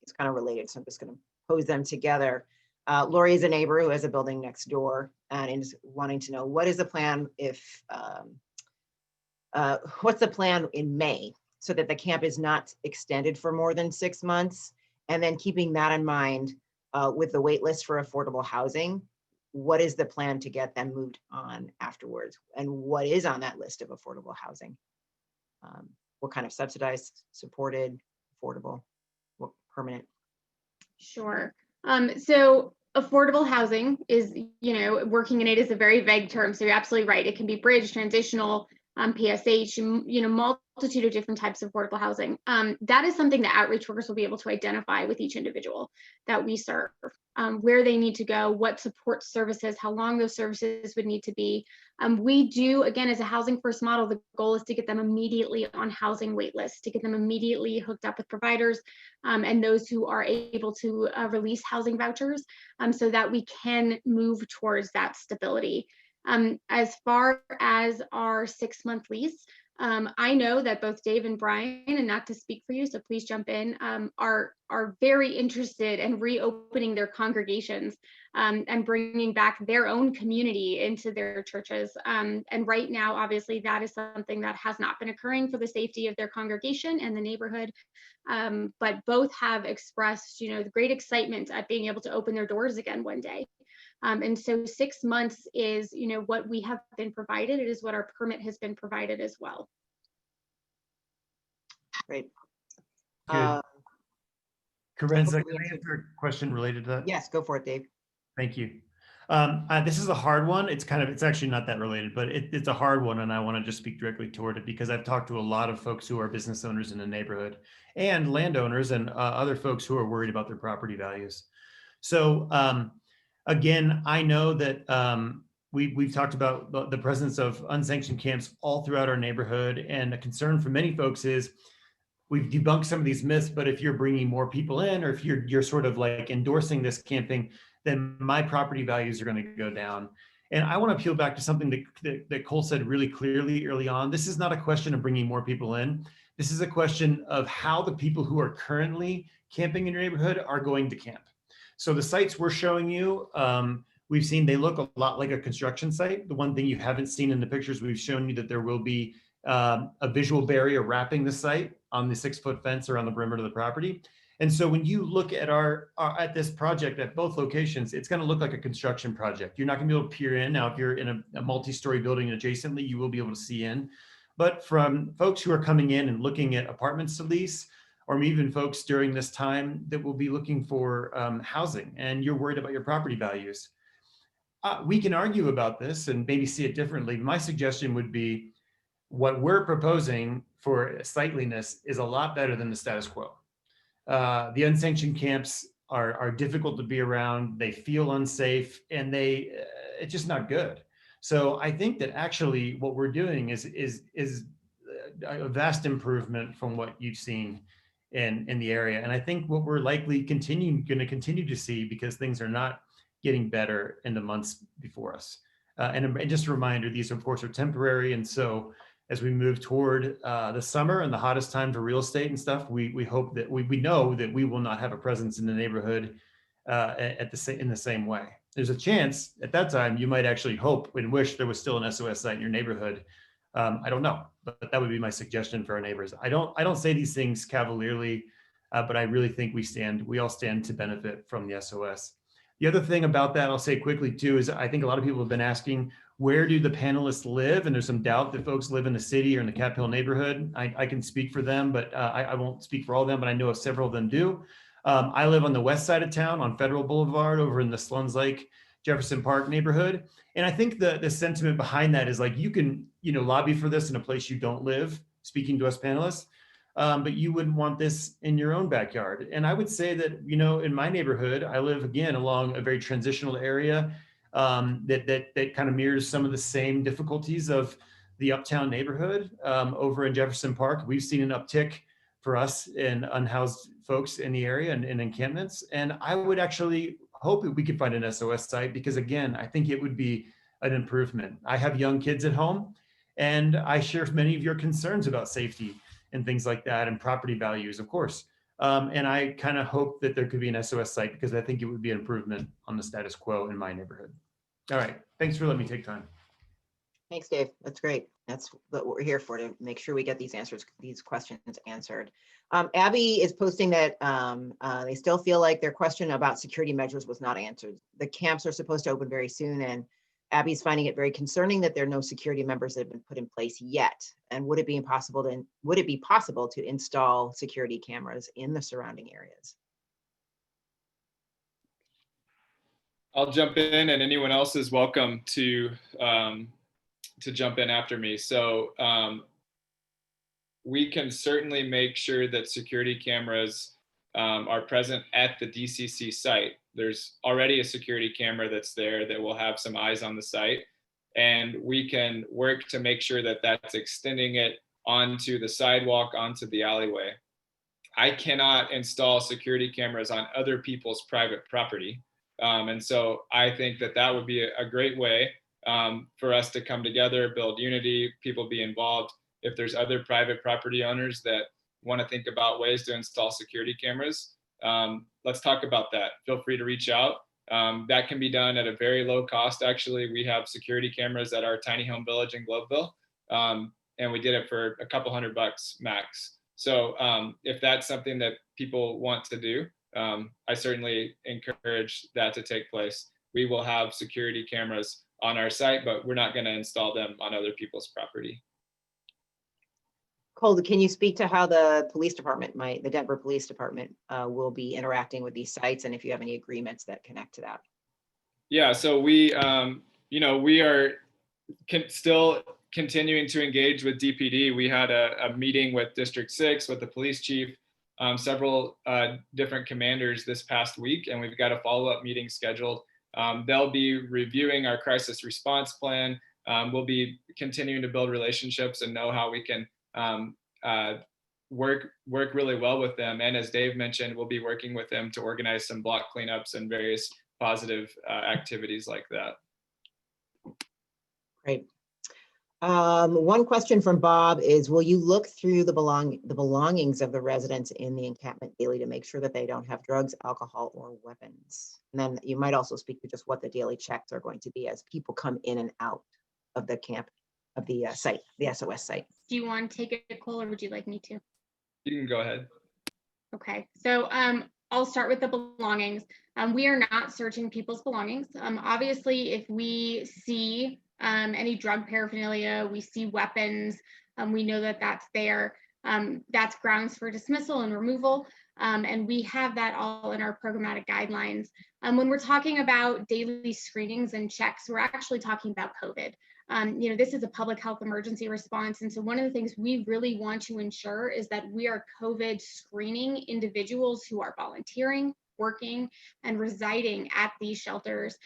S1: is kind of related, so I'm just going to pose them together. Lori is a neighbor who has a building next door and is wanting to know, what is the plan what's the plan in May so that the camp is not extended for more than 6 months? And then keeping that in mind with the wait list for affordable housing, what is the plan to get them moved on afterwards? And what is on that list of affordable housing? What kind of subsidized, supported, affordable, what permanent?
S10: Sure. So affordable housing is, working in it is a very vague term. So you're absolutely right. It can be bridge, transitional, PSH, multitude of different types of affordable housing. That is something that outreach workers will be able to identify with each individual that we serve, where they need to go, what support services, how long those services would need to be. We do, again, as a housing first model, the goal is to get them immediately on housing wait lists, to get them immediately hooked up with providers and those who are able to release housing vouchers so that we can move towards that stability. As far as our 6-month lease, I know that both Dave and Brian, and not to speak for you, so please jump in, are very interested in reopening their congregations and bringing back their own community into their churches. And right now, obviously, that is something that has not been occurring for the safety of their congregation and the neighborhood. But both have expressed, the great excitement at being able to open their doors again one day. And so 6 months is, what we have been provided. It is what our permit has been provided as well.
S1: Great.
S5: Good. Carenza, can I answer a question related to that?
S1: Yes, go for it, Dave.
S5: Thank you. This is a hard one. It's actually not that related, but it's a hard one. And I want to just speak directly toward it because I've talked to a lot of folks who are business owners in the neighborhood and landowners and other folks who are worried about their property values. So again, I know that we've talked about the presence of unsanctioned camps all throughout our neighborhood. And a concern for many folks is we've debunked some of these myths, but if you're bringing more people in, or if you're sort of like endorsing this camping, then my property values are going to go down. And I want to peel back to something that Cole said really clearly early on. This is not a question of bringing more people in. This is a question of how the people who are currently camping in your neighborhood are going to camp. So the sites we're showing you, we've seen they look a lot like a construction site. The one thing you haven't seen in the pictures, we've shown you that there will be a visual barrier wrapping the site on the 6-foot fence around the perimeter of the property. And so when you look at at this project at both locations, it's going to look like a construction project. You're not going to be able to peer in. Now, if you're in a multi-story building adjacently, you will be able to see in. But from folks who are coming in and looking at apartments to lease, or even folks during this time that will be looking for housing, and you're worried about your property values, we can argue about this and maybe see it differently. My suggestion would be what we're proposing for sightliness is a lot better than the status quo. The unsanctioned camps are difficult to be around. They feel unsafe, and it's just not good. So I think that actually what we're doing is a vast improvement from what you've seen in the area. And I think what we're likely going to continue to see, because things are not getting better in the months before us. And just a reminder, these of course are temporary. And so as we move toward the summer and the hottest time for real estate and stuff, we hope that we know that we will not have a presence in the neighborhood in the same way. There's a chance at that time you might actually hope and wish there was still an SOS site in your neighborhood. I don't know, but that would be my suggestion for our neighbors. I don't say these things cavalierly, but I really think we all stand to benefit from the SOS. The other thing about that I'll say quickly too is I think a lot of people have been asking, where do the panelists live? And there's some doubt that folks live in the city or in the Cap Hill neighborhood. I can speak for them, but I won't speak for all of them, but I know several of them do. I live on the west side of town on Federal Boulevard over in the Sluns Lake, Jefferson Park neighborhood. And I think the sentiment behind that is like, you can lobby for this in a place you don't live, speaking to us panelists, but you wouldn't want this in your own backyard. And I would say that, in my neighborhood, I live again along a very transitional area that kind of mirrors some of the same difficulties of the uptown neighborhood over in Jefferson Park. We've seen an uptick for us in unhoused folks in the area and in encampments. And I would actually hope that we could find an SOS site, because again, I think it would be an improvement. I have young kids at home, and I share many of your concerns about safety and things like that, and property values, of course. And I kind of hope that there could be an SOS site, because I think it would be an improvement on the status quo in my neighborhood. All right, thanks for letting me take time.
S1: Thanks, Dave. That's great. That's what we're here for, to make sure we get these questions answered. Abby is posting that they still feel like their question about security measures was not answered. The camps are supposed to open very soon, and Abby's finding it very concerning that there are no security members that have been put in place yet. And would it be possible to install security cameras in the surrounding areas?
S3: I'll jump in, and anyone else is welcome to jump in after me. So we can certainly make sure that security cameras are present at the DCC site. There's already a security camera that's there that will have some eyes on the site, and we can work to make sure that that's extending it onto the sidewalk, onto the alleyway. I cannot install security cameras on other people's private property. And so I think that would be a great way for us to come together, build unity, people be involved. If there's other private property owners that want to think about ways to install security cameras, let's talk about that. Feel free to reach out. That can be done at a very low cost. Actually, we have security cameras at our tiny home village in Gloveville, and we did it for a couple $100 max. So if that's something that people want to do, I certainly encourage that to take place. We will have security cameras on our site, but we're not going to install them on other people's property.
S1: Cole, can you speak to how the police department, the Denver Police Department will be interacting with these sites, and if you have any agreements that connect to that?
S3: Yeah, so we, we are still continuing to engage with DPD. We had a meeting with District 6, with the police chief, several different commanders this past week, and we've got a follow-up meeting scheduled. They'll be reviewing our crisis response plan. We'll be continuing to build relationships and know how we can work really well with them. And as Dave mentioned, we'll be working with them to organize some block cleanups and various positive activities like that.
S1: Great. One question from Bob is, will you look through the belongings of the residents in the encampment daily to make sure that they don't have drugs, alcohol, or weapons? And then you might also speak to just what the daily checks are going to be as people come in and out of the camp, of the site, the SOS site.
S10: Do you want to take it, Nicole, or would you like me to?
S3: You can go ahead.
S10: Okay, so I'll start with the belongings. We are not searching people's belongings. Obviously, if we see any drug paraphernalia, we see weapons, we know that that's there. That's grounds for dismissal and removal. And we have that all in our programmatic guidelines. When we're talking about daily screenings and checks, we're actually talking about COVID. This is a public health emergency response. And so one of the things we really want to ensure is that we are COVID screening individuals who are volunteering, working, and residing at these shelters.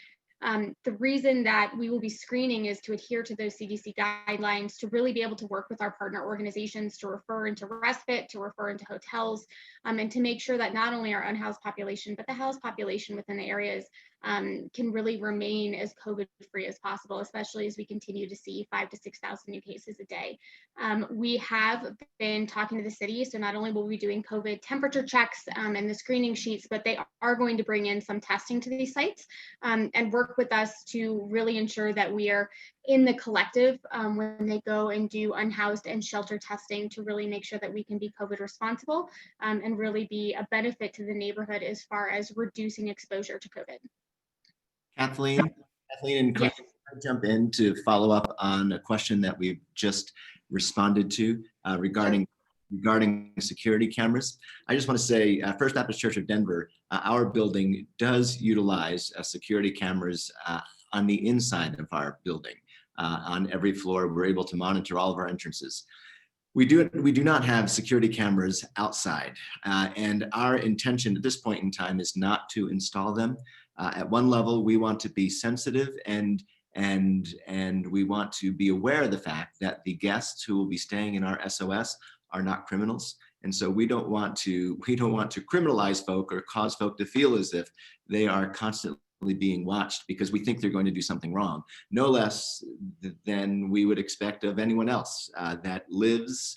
S10: The reason that we will be screening is to adhere to those CDC guidelines, to really be able to work with our partner organizations to refer into respite, to refer into hotels, and to make sure that not only our unhoused population, but the housed population within the areas can really remain as COVID-free as possible, especially as we continue to see 5,000 to 6,000 new cases a day. We have been talking to the city, so not only will we be doing COVID temperature checks and the screening sheets, but they are going to bring in some testing to these sites and work with us to really ensure that we are in the collective when they go and do unhoused and shelter testing to really make sure that we can be COVID responsible and really be a benefit to the neighborhood as far as reducing exposure to COVID.
S6: Kathleen and Clay,
S10: Yes.
S6: can I jump in to follow up on a question that we've just responded to regarding security cameras. I just want to say, First Baptist Church of Denver, our building does utilize security cameras on the inside of our building. On every floor, we're able to monitor all of our entrances. We do not have security cameras outside, and our intention at this point in time is not to install them. At one level, we want to be sensitive and we want to be aware of the fact that the guests who will be staying in our SOS are not criminals. And so we don't want to criminalize folk or cause folk to feel as if they are constantly being watched because we think they're going to do something wrong, no less than we would expect of anyone else that lives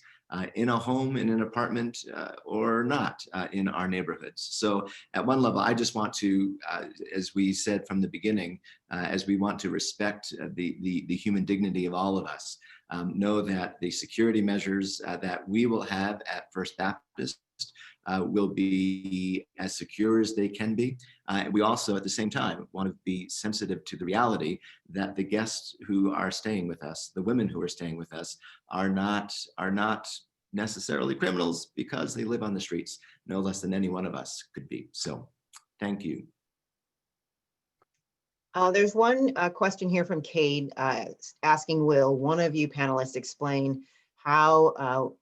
S6: in a home, in an apartment, or not in our neighborhoods. So at one level, I just want to, as we said from the beginning, as we want to respect the human dignity of all of us, know that the security measures that we will have at First Baptist will be as secure as they can be. We also, at the same time, want to be sensitive to the reality that the guests who are staying with us, the women who are staying with us, are not necessarily criminals because they live on the streets, no less than any one of us could be. So, thank you.
S1: There's one question here from Cade asking, will one of you panelists explain how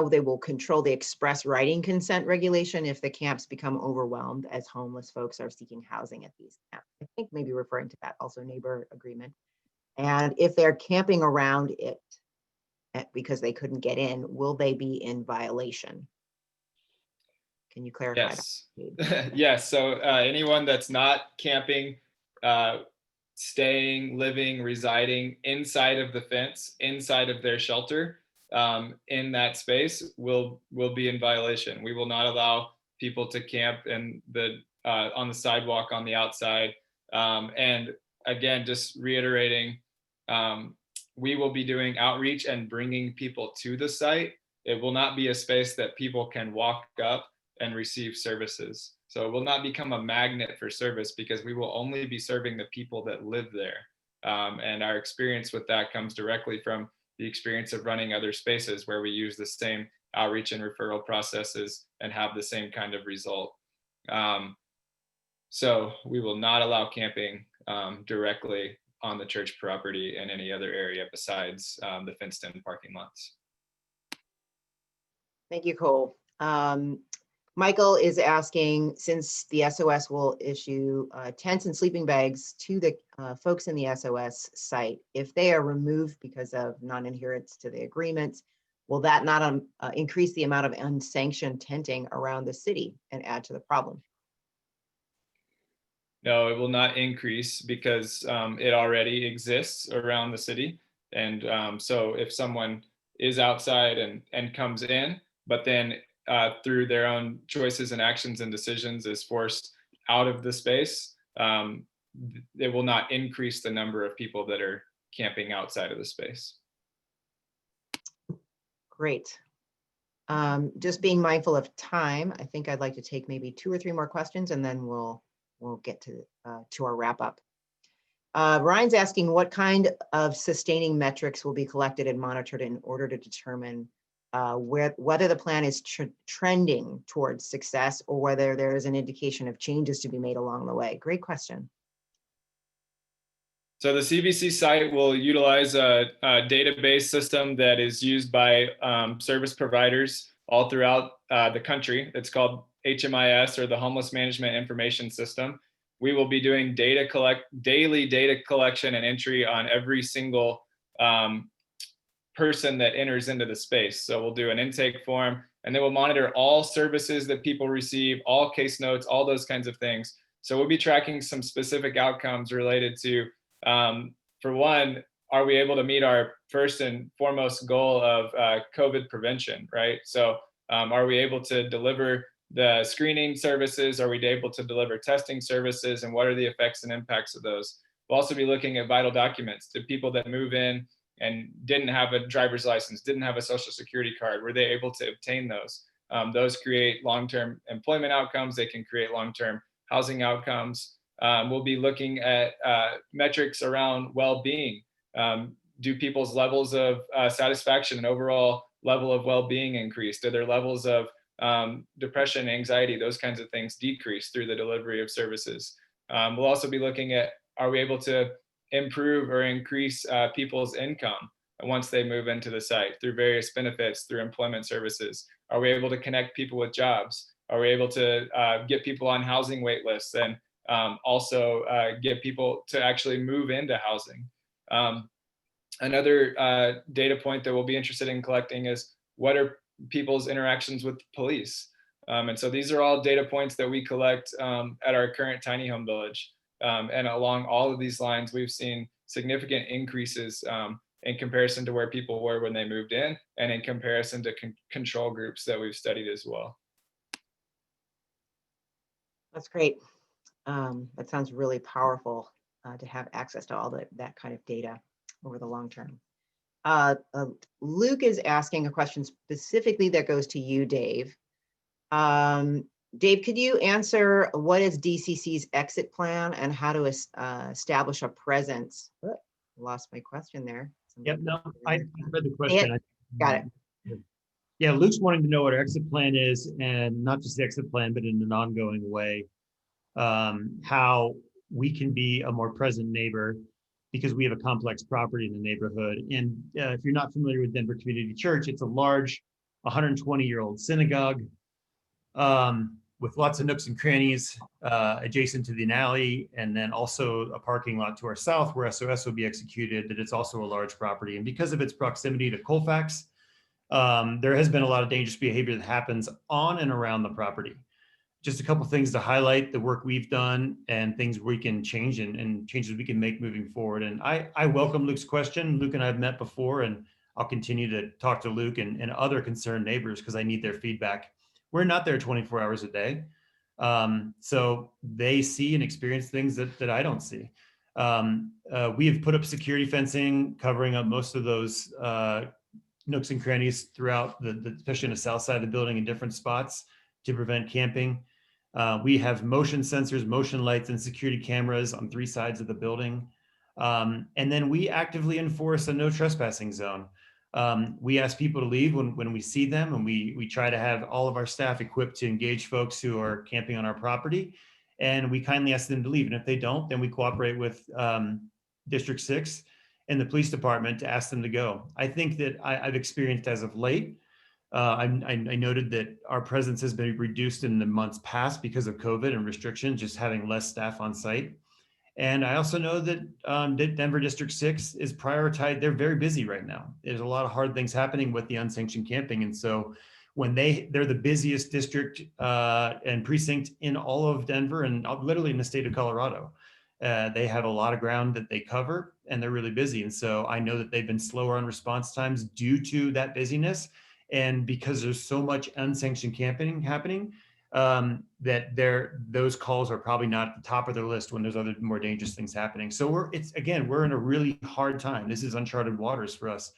S1: they will control the express writing consent regulation if the camps become overwhelmed as homeless folks are seeking housing at these camps? I think maybe referring to that also neighbor agreement. And if they're camping around it because they couldn't get in, will they be in violation? Can you clarify?
S3: Yes. Yes. So anyone that's not camping, staying, living, residing inside of the fence, inside of their shelter, in that space will be in violation. We will not allow people to camp in on the sidewalk on the outside. And again, just reiterating, we will be doing outreach and bringing people to the site. It will not be a space that people can walk up and receive services. So it will not become a magnet for service because we will only be serving the people that live there. And our experience with that comes directly from the experience of running other spaces where we use the same outreach and referral processes and have the same kind of result. So we will not allow camping directly on the church property and any other area besides the fenced-in parking lots.
S1: Thank you, Cole. Michael is asking, since the SOS will issue tents and sleeping bags to the folks in the SOS site, if they are removed because of non-adherence to the agreements, will that not increase the amount of unsanctioned tenting around the city and add to the problem?
S3: No, it will not increase because it already exists around the city. And so if someone is outside and comes in, but then through their own choices and actions and decisions is forced out of the space, it will not increase the number of people that are camping outside of the space.
S1: Great. Just being mindful of time, I think I'd like to take maybe 2 or 3 more questions and then we'll get to our wrap up. Ryan's asking what kind of sustaining metrics will be collected and monitored in order to determine whether the plan is trending towards success or whether there is an indication of changes to be made along the way. Great question.
S3: So the CVC site will utilize a database system that is used by service providers all throughout the country. It's called HMIS, or the Homeless Management Information System. We will be doing daily data collection and entry on every single person that enters into the space. So we'll do an intake form, and then we'll monitor all services that people receive, all case notes, all those kinds of things. So we'll be tracking some specific outcomes related to, for one, are we able to meet our first and foremost goal of COVID prevention, right? So are we able to deliver the screening services? Are we able to deliver testing services? And what are the effects and impacts of those? We'll also be looking at vital documents. To people that move in and didn't have a driver's license, didn't have a social security card, were they able to obtain those? Those create long-term employment outcomes. They can create long-term housing outcomes. We'll be looking at metrics around well-being. Do people's levels of satisfaction and overall level of well-being increase? Do their levels of depression, anxiety, those kinds of things decrease through the delivery of services? We'll also be looking at, are we able to improve or increase people's income once they move into the site through various benefits, through employment services? Are we able to connect people with jobs? Are we able to get people on housing wait lists and also get people to actually move into housing? Another data point that we'll be interested in collecting is, what are people's interactions with police? And so these are all data points that we collect at our current tiny home village. And along all of these lines, we've seen significant increases in comparison to where people were when they moved in, and in comparison to control groups that we've studied as well.
S1: That's great. That sounds really powerful to have access to all that kind of data over the long term. Luke is asking a question specifically that goes to you, Dave. Dave, could you answer what is DCC's exit plan and how to establish a presence? Oh, lost my question there.
S5: Yep, no, I read the question.
S1: Got it.
S5: Yeah, Luke's wanting to know what our exit plan is, and not just the exit plan, but in an ongoing way, how we can be a more present neighbor, because we have a complex property in the neighborhood. And if you're not familiar with Denver Community Church, it's a large 120-year-old synagogue with lots of nooks and crannies adjacent to the alley, and then also a parking lot to our south where SOS will be executed. That it's also a large property. And because of its proximity to Colfax, there has been a lot of dangerous behavior that happens on and around the property. Just a couple of things to highlight the work we've done and things we can change and changes we can make moving forward. And I welcome Luke's question. Luke and I have met before, and I'll continue to talk to Luke and other concerned neighbors because I need their feedback. We're not there 24 hours a day. So they see and experience things that I don't see. We have put up security fencing covering up most of those nooks and crannies throughout especially in the south side of the building in different spots to prevent camping. We have motion sensors, motion lights, and security cameras on 3 sides of the building. And then we actively enforce a no trespassing zone. We ask people to leave when we see them, and we try to have all of our staff equipped to engage folks who are camping on our property. and we kindly ask them to leave. And if they don't, then we cooperate with District 6 and the police department to ask them to go. I think that I've experienced as of late, I noted that our presence has been reduced in the months past because of COVID and restrictions, just having less staff on site. And I also know that Denver District 6 is prioritized. They're very busy right now. There's a lot of hard things happening with the unsanctioned camping. And so when they're the busiest district and precinct in all of Denver and literally in the state of Colorado. They have a lot of ground that they cover and they're really busy. And so I know that they've been slower on response times due to that busyness. And because there's so much unsanctioned camping happening, that those calls are probably not at the top of their list when there's other more dangerous things happening. So we're in a really hard time. This is uncharted waters for us.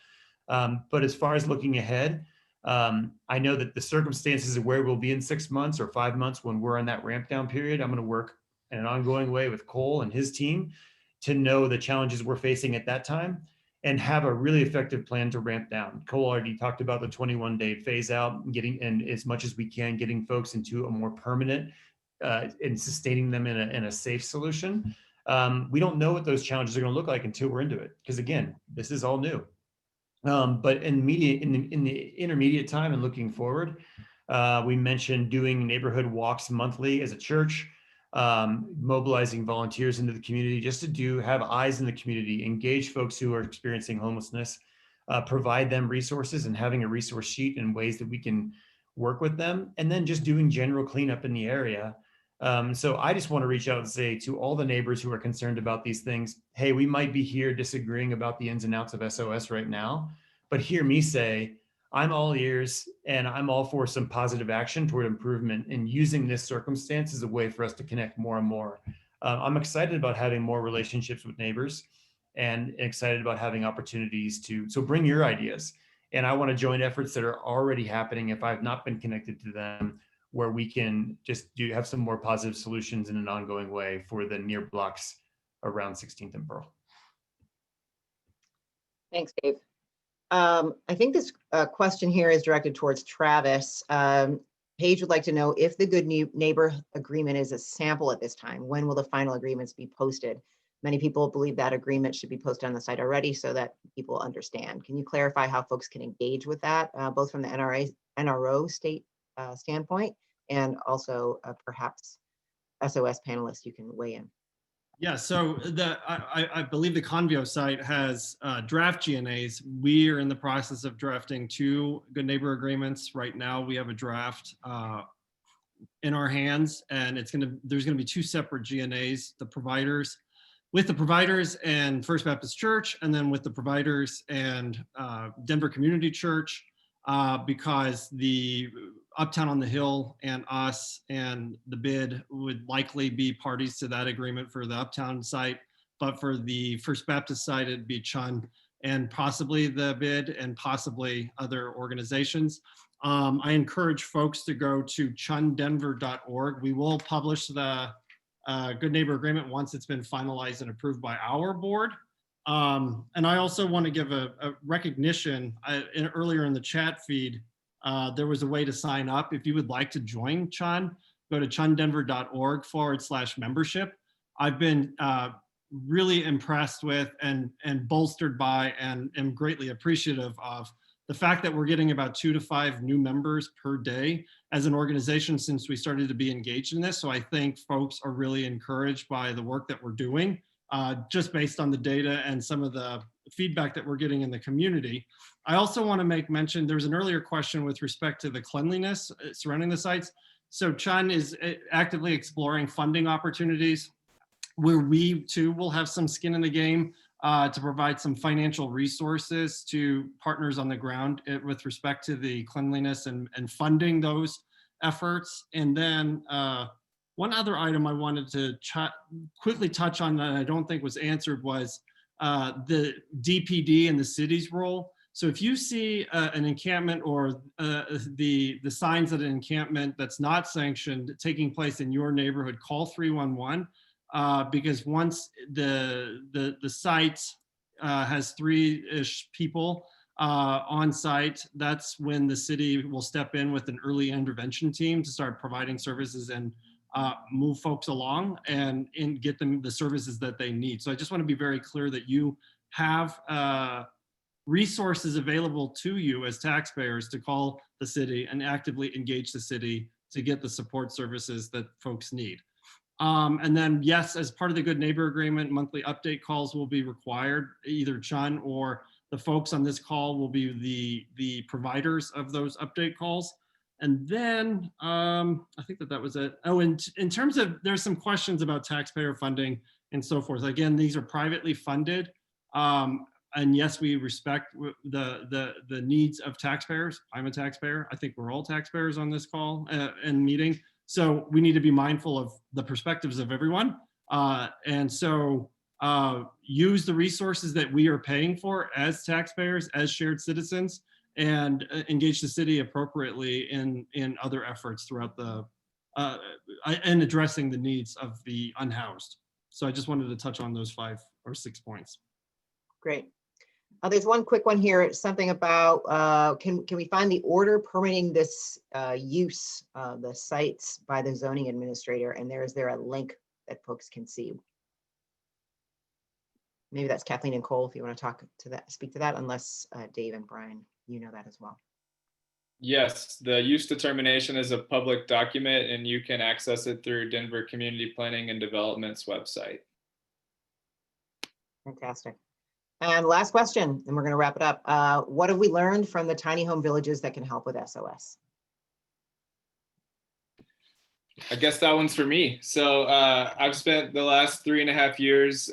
S5: But as far as looking ahead, I know that the circumstances of where we'll be in 6 months or 5 months when we're in that ramp down period, I'm going to work in an ongoing way with Cole and his team to know the challenges we're facing at that time and have a really effective plan to ramp down. Cole already talked about the 21-day phase out and as much as we can, getting folks into a more permanent and sustaining them in a safe solution. We don't know what those challenges are going to look like until we're into it. Because again, this is all new. But in the intermediate time and looking forward, we mentioned doing neighborhood walks monthly as a church, mobilizing volunteers into the community just to have eyes in the community, engage folks who are experiencing homelessness, provide them resources and having a resource sheet and ways that we can work with them, and then just doing general cleanup in the area. So I just want to reach out and say to all the neighbors who are concerned about these things, hey, we might be here disagreeing about the ins and outs of SOS right now, but hear me say, I'm all ears and I'm all for some positive action toward improvement and using this circumstance as a way for us to connect more and more. I'm excited about having more relationships with neighbors and excited about having opportunities so bring your ideas. And I want to join efforts that are already happening if I've not been connected to them, where we can just have some more positive solutions in an ongoing way for the near blocks around 16th and Pearl.
S1: Thanks, Dave. I think this question here is directed towards Travis. Paige would like to know if the Good Neighbor Agreement is a sample at this time. When will the final agreements be posted? Many people believe that agreement should be posted on the site already so that people understand. Can you clarify how folks can engage with that, both from the NRO state standpoint and also perhaps SOS panelists, you can weigh in.
S7: Yeah, so I believe the Convio site has draft GNAs. We are in the process of drafting 2 Good Neighbor agreements. Right now, we have a draft in our hands, and there's gonna be 2 separate GNAs, with the providers and First Baptist Church, and then with the providers and Denver Community Church, because the Uptown on the Hill and us and the bid would likely be parties to that agreement for the Uptown site, but for the First Baptist site, it'd be Chun and possibly the bid and possibly other organizations. I encourage folks to go to chundenver.org. We will publish the Good Neighbor Agreement once it's been finalized and approved by our board. And I also want to give a recognition. Earlier in the chat feed, there was a way to sign up. If you would like to join Chun, go to chundenver.org/membership. I've been really impressed with and bolstered by and am greatly appreciative of the fact that we're getting about 2 to 5 new members per day as an organization since we started to be engaged in this. So I think folks are really encouraged by the work that we're doing. Just based on the data and some of the feedback that we're getting in the community. I also want to make mention, there was an earlier question with respect to the cleanliness surrounding the sites. So Chun is actively exploring funding opportunities where we too will have some skin in the game to provide some financial resources to partners on the ground with respect to the cleanliness and funding those efforts. And then one other item I wanted to quickly touch on that I don't think was answered was the DPD and the city's role. So if you see an encampment or the signs at an encampment that's not sanctioned taking place in your neighborhood, call 311 because once the site has 3-ish people on site, that's when the city will step in with an early intervention team to start providing services and move folks along and get them the services that they need. So I just want to be very clear that you have resources available to you as taxpayers to call the city and actively engage the city to get the support services that folks need. And then, yes, as part of the Good Neighbor Agreement, monthly update calls will be required. Either Chun or the folks on this call will be the providers of those update calls. And then I think that was it. Oh, and in terms of, there's some questions about taxpayer funding and so forth. Again, these are privately funded. And yes, we respect the needs of taxpayers. I'm a taxpayer. I think we're all taxpayers on this call and meeting. So we need to be mindful of the perspectives of everyone. And so use the resources that we are paying for as taxpayers, as shared citizens, and engage the city appropriately in other efforts throughout the, and addressing the needs of the unhoused. So I just wanted to touch on those 5 or 6 points.
S1: Great. There's one quick one here, something about, can we find the order permitting this use, the sites by the zoning administrator, and is there a link that folks can see? Maybe that's Kathleen and Cole, if you want to speak to that, unless Dave and Brian, you know that as well.
S3: Yes, the use determination is a public document and you can access it through Denver Community Planning and Development's website.
S1: Fantastic. And last question, and we're going to wrap it up. What have we learned from the tiny home villages that can help with SOS?
S3: I guess that one's for me. So I've spent the last 3.5 years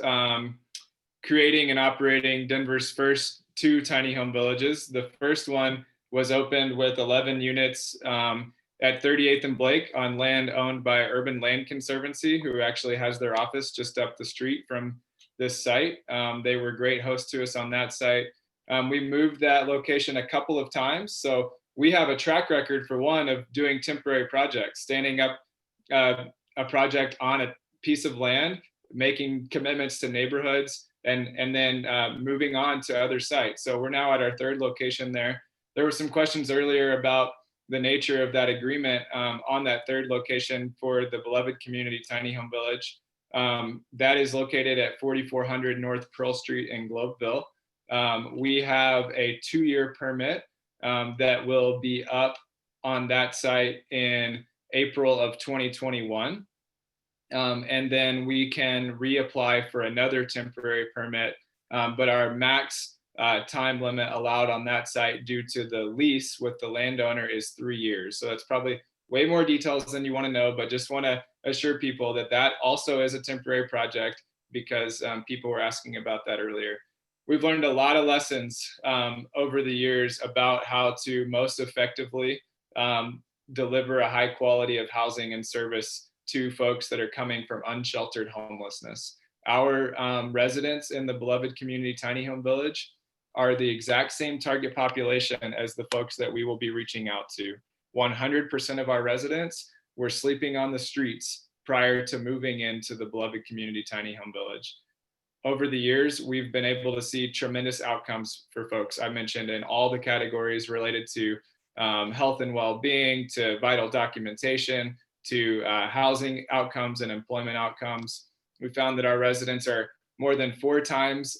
S3: creating and operating Denver's first 2 tiny home villages. The first one was opened with 11 units at 38th and Blake on land owned by Urban Land Conservancy, who actually has their office just up the street from this site. They were great hosts to us on that site. We moved that location a couple of times. So we have a track record, for one, of doing temporary projects, standing up a project on a piece of land, making commitments to neighborhoods, and then moving on to other sites. So we're now at our 3rd location there. There were some questions earlier about the nature of that agreement on that 3rd location for the beloved community tiny home village. That is located at 4400 North Pearl Street in Globeville. We have a 2-year permit that will be up on that site in April of 2021. And then we can reapply for another temporary permit, but our max time limit allowed on that site due to the lease with the landowner is 3 years. So that's probably way more details than you want to know, but just want to assure people that that also is a temporary project, because people were asking about that earlier. We've learned a lot of lessons over the years about how to most effectively deliver a high quality of housing and service to folks that are coming from unsheltered homelessness. Our residents in the beloved community tiny home village are the exact same target population as the folks that we will be reaching out to. 100% of our residents were sleeping on the streets prior to moving into the beloved community tiny home village. Over the years, we've been able to see tremendous outcomes for folks. I mentioned in all the categories related to health and well-being, to vital documentation, to housing outcomes and employment outcomes. We found that our residents are more than 4 times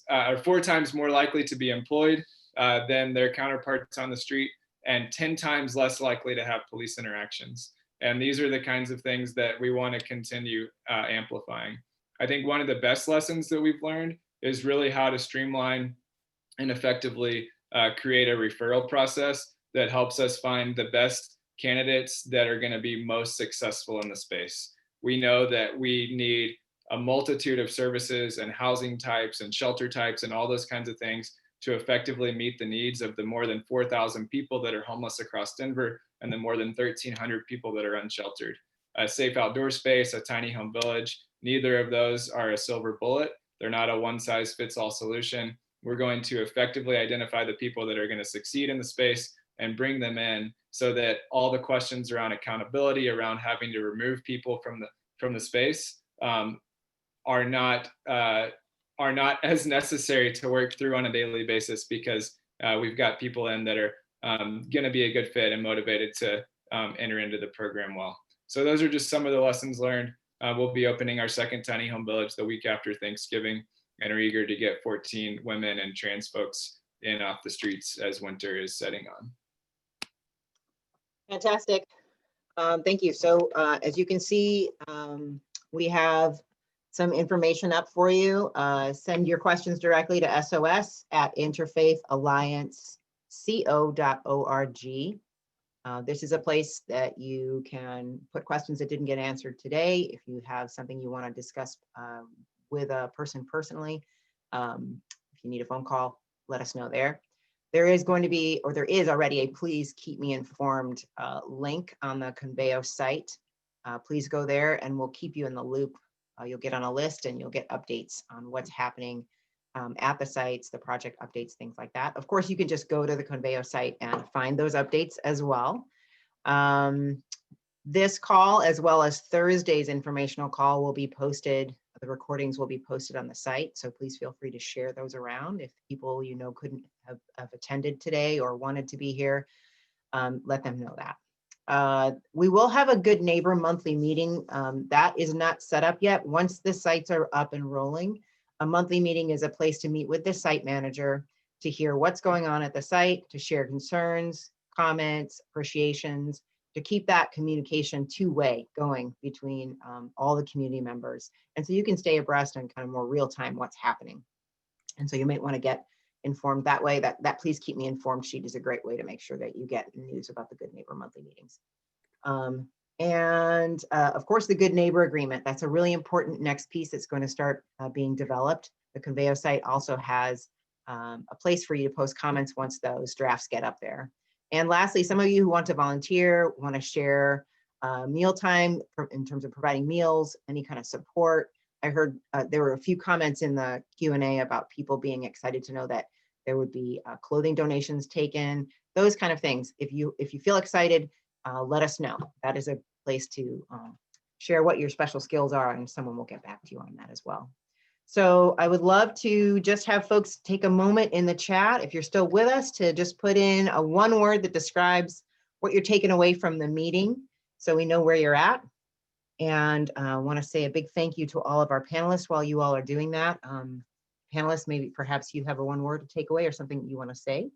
S3: more likely to be employed than their counterparts on the street, and 10 times less likely to have police interactions. And these are the kinds of things that we want to continue amplifying. I think one of the best lessons that we've learned is really how to streamline and effectively create a referral process that helps us find the best candidates that are going to be most successful in the space. We know that we need a multitude of services and housing types and shelter types and all those kinds of things to effectively meet the needs of the more than 4,000 people that are homeless across Denver and the more than 1,300 people that are unsheltered. A safe outdoor space, a tiny home village, neither of those are a silver bullet. They're not a one-size-fits-all solution. We're going to effectively identify the people that are going to succeed in the space and bring them in so that all the questions around accountability, around having to remove people from the space are not as necessary to work through on a daily basis, because we've got people in that are going to be a good fit and motivated to enter into the program well. So those are just some of the lessons learned. We'll be opening our second tiny home village the week after Thanksgiving, and are eager to get 14 women and trans folks in off the streets as winter is setting on.
S1: Fantastic. Thank you. So as you can see, we have some information up for you. Send your questions directly to sos@interfaithallianceco.org. This is a place that you can put questions that didn't get answered today. If you have something you want to discuss with a person personally, if you need a phone call, let us know there. There is going to be, or there is already, a please keep me informed link on the Conveo site. Please go there and we'll keep you in the loop. You'll get on a list and you'll get updates on what's happening at the sites, the project updates, things like that. Of course, you can just go to the Conveo site and find those updates as well. This call, as well as Thursday's informational call, will be posted. The recordings will be posted on the site. So please feel free to share those around. If people you know couldn't have attended today or wanted to be here, let them know that. We will have a Good Neighbor monthly meeting. That is not set up yet. Once the sites are up and rolling, a monthly meeting is a place to meet with the site manager to hear what's going on at the site, to share concerns, comments, appreciations, to keep that communication two-way going between all the community members. And so you can stay abreast and kind of more real time what's happening. And so you might want to get informed that way. That please keep me informed sheet is a great way to make sure that you get news about the Good Neighbor monthly meetings. Of course, the Good Neighbor Agreement. That's a really important next piece that's going to start being developed. The Conveo site also has a place for you to post comments once those drafts get up there. And lastly, some of you who want to volunteer, want to share mealtime in terms of providing meals, any kind of support. I heard there were a few comments in the Q&A about people being excited to know that there would be clothing donations taken, those kind of things. If you feel excited, let us know. That is a place to share what your special skills are, and someone will get back to you on that as well. So I would love to just have folks take a moment in the chat, if you're still with us, to just put in a one word that describes what you're taking away from the meeting so we know where you're at. And I want to say a big thank you to all of our panelists while you all are doing that. Panelists, maybe perhaps you have a one word to take away or something you want to say.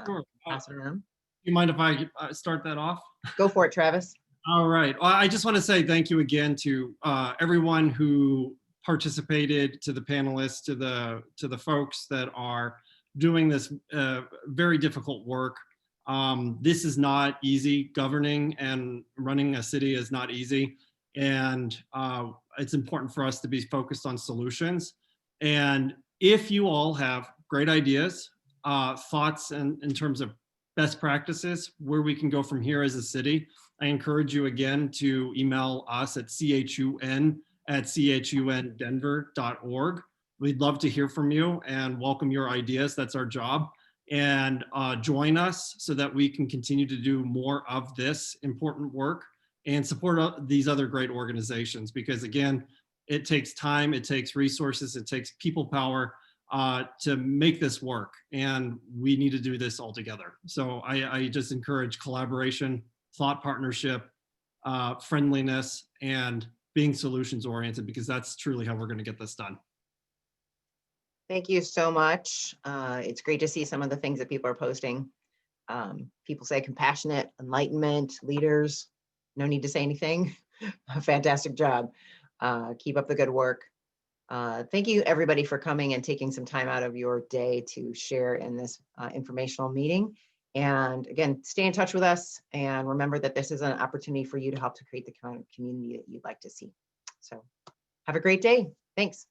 S7: Sure.
S1: Pass it around.
S7: You mind if I start that off?
S1: Go for it, Travis.
S7: All right. Well, I just want to say thank you again to everyone who participated, to the panelists, to the folks that are doing this very difficult work. This is not easy. Governing and running a city is not easy. And it's important for us to be focused on solutions. And if you all have great ideas, thoughts in terms of best practices, where we can go from here as a city, I encourage you again to email us at chun@chundenver.org. We'd love to hear from you and welcome your ideas. That's our job. And join us so that we can continue to do more of this important work and support these other great organizations. Because again, it takes time, it takes resources, it takes people power to make this work, and we need to do this all together. So I just encourage collaboration, thought partnership, friendliness, and being solutions oriented, because that's truly how we're going to get this done.
S1: Thank you so much. It's great to see some of the things that people are posting. People say compassionate, enlightenment, leaders. No need to say anything. A fantastic job. Keep up the good work. Thank you everybody for coming and taking some time out of your day to share in this informational meeting. And again, stay in touch with us and remember that this is an opportunity for you to help to create the kind of community that you'd like to see. So have a great day. Thanks.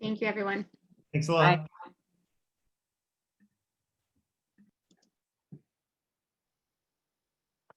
S10: Thank you, everyone.
S5: Thanks a lot.
S1: Bye.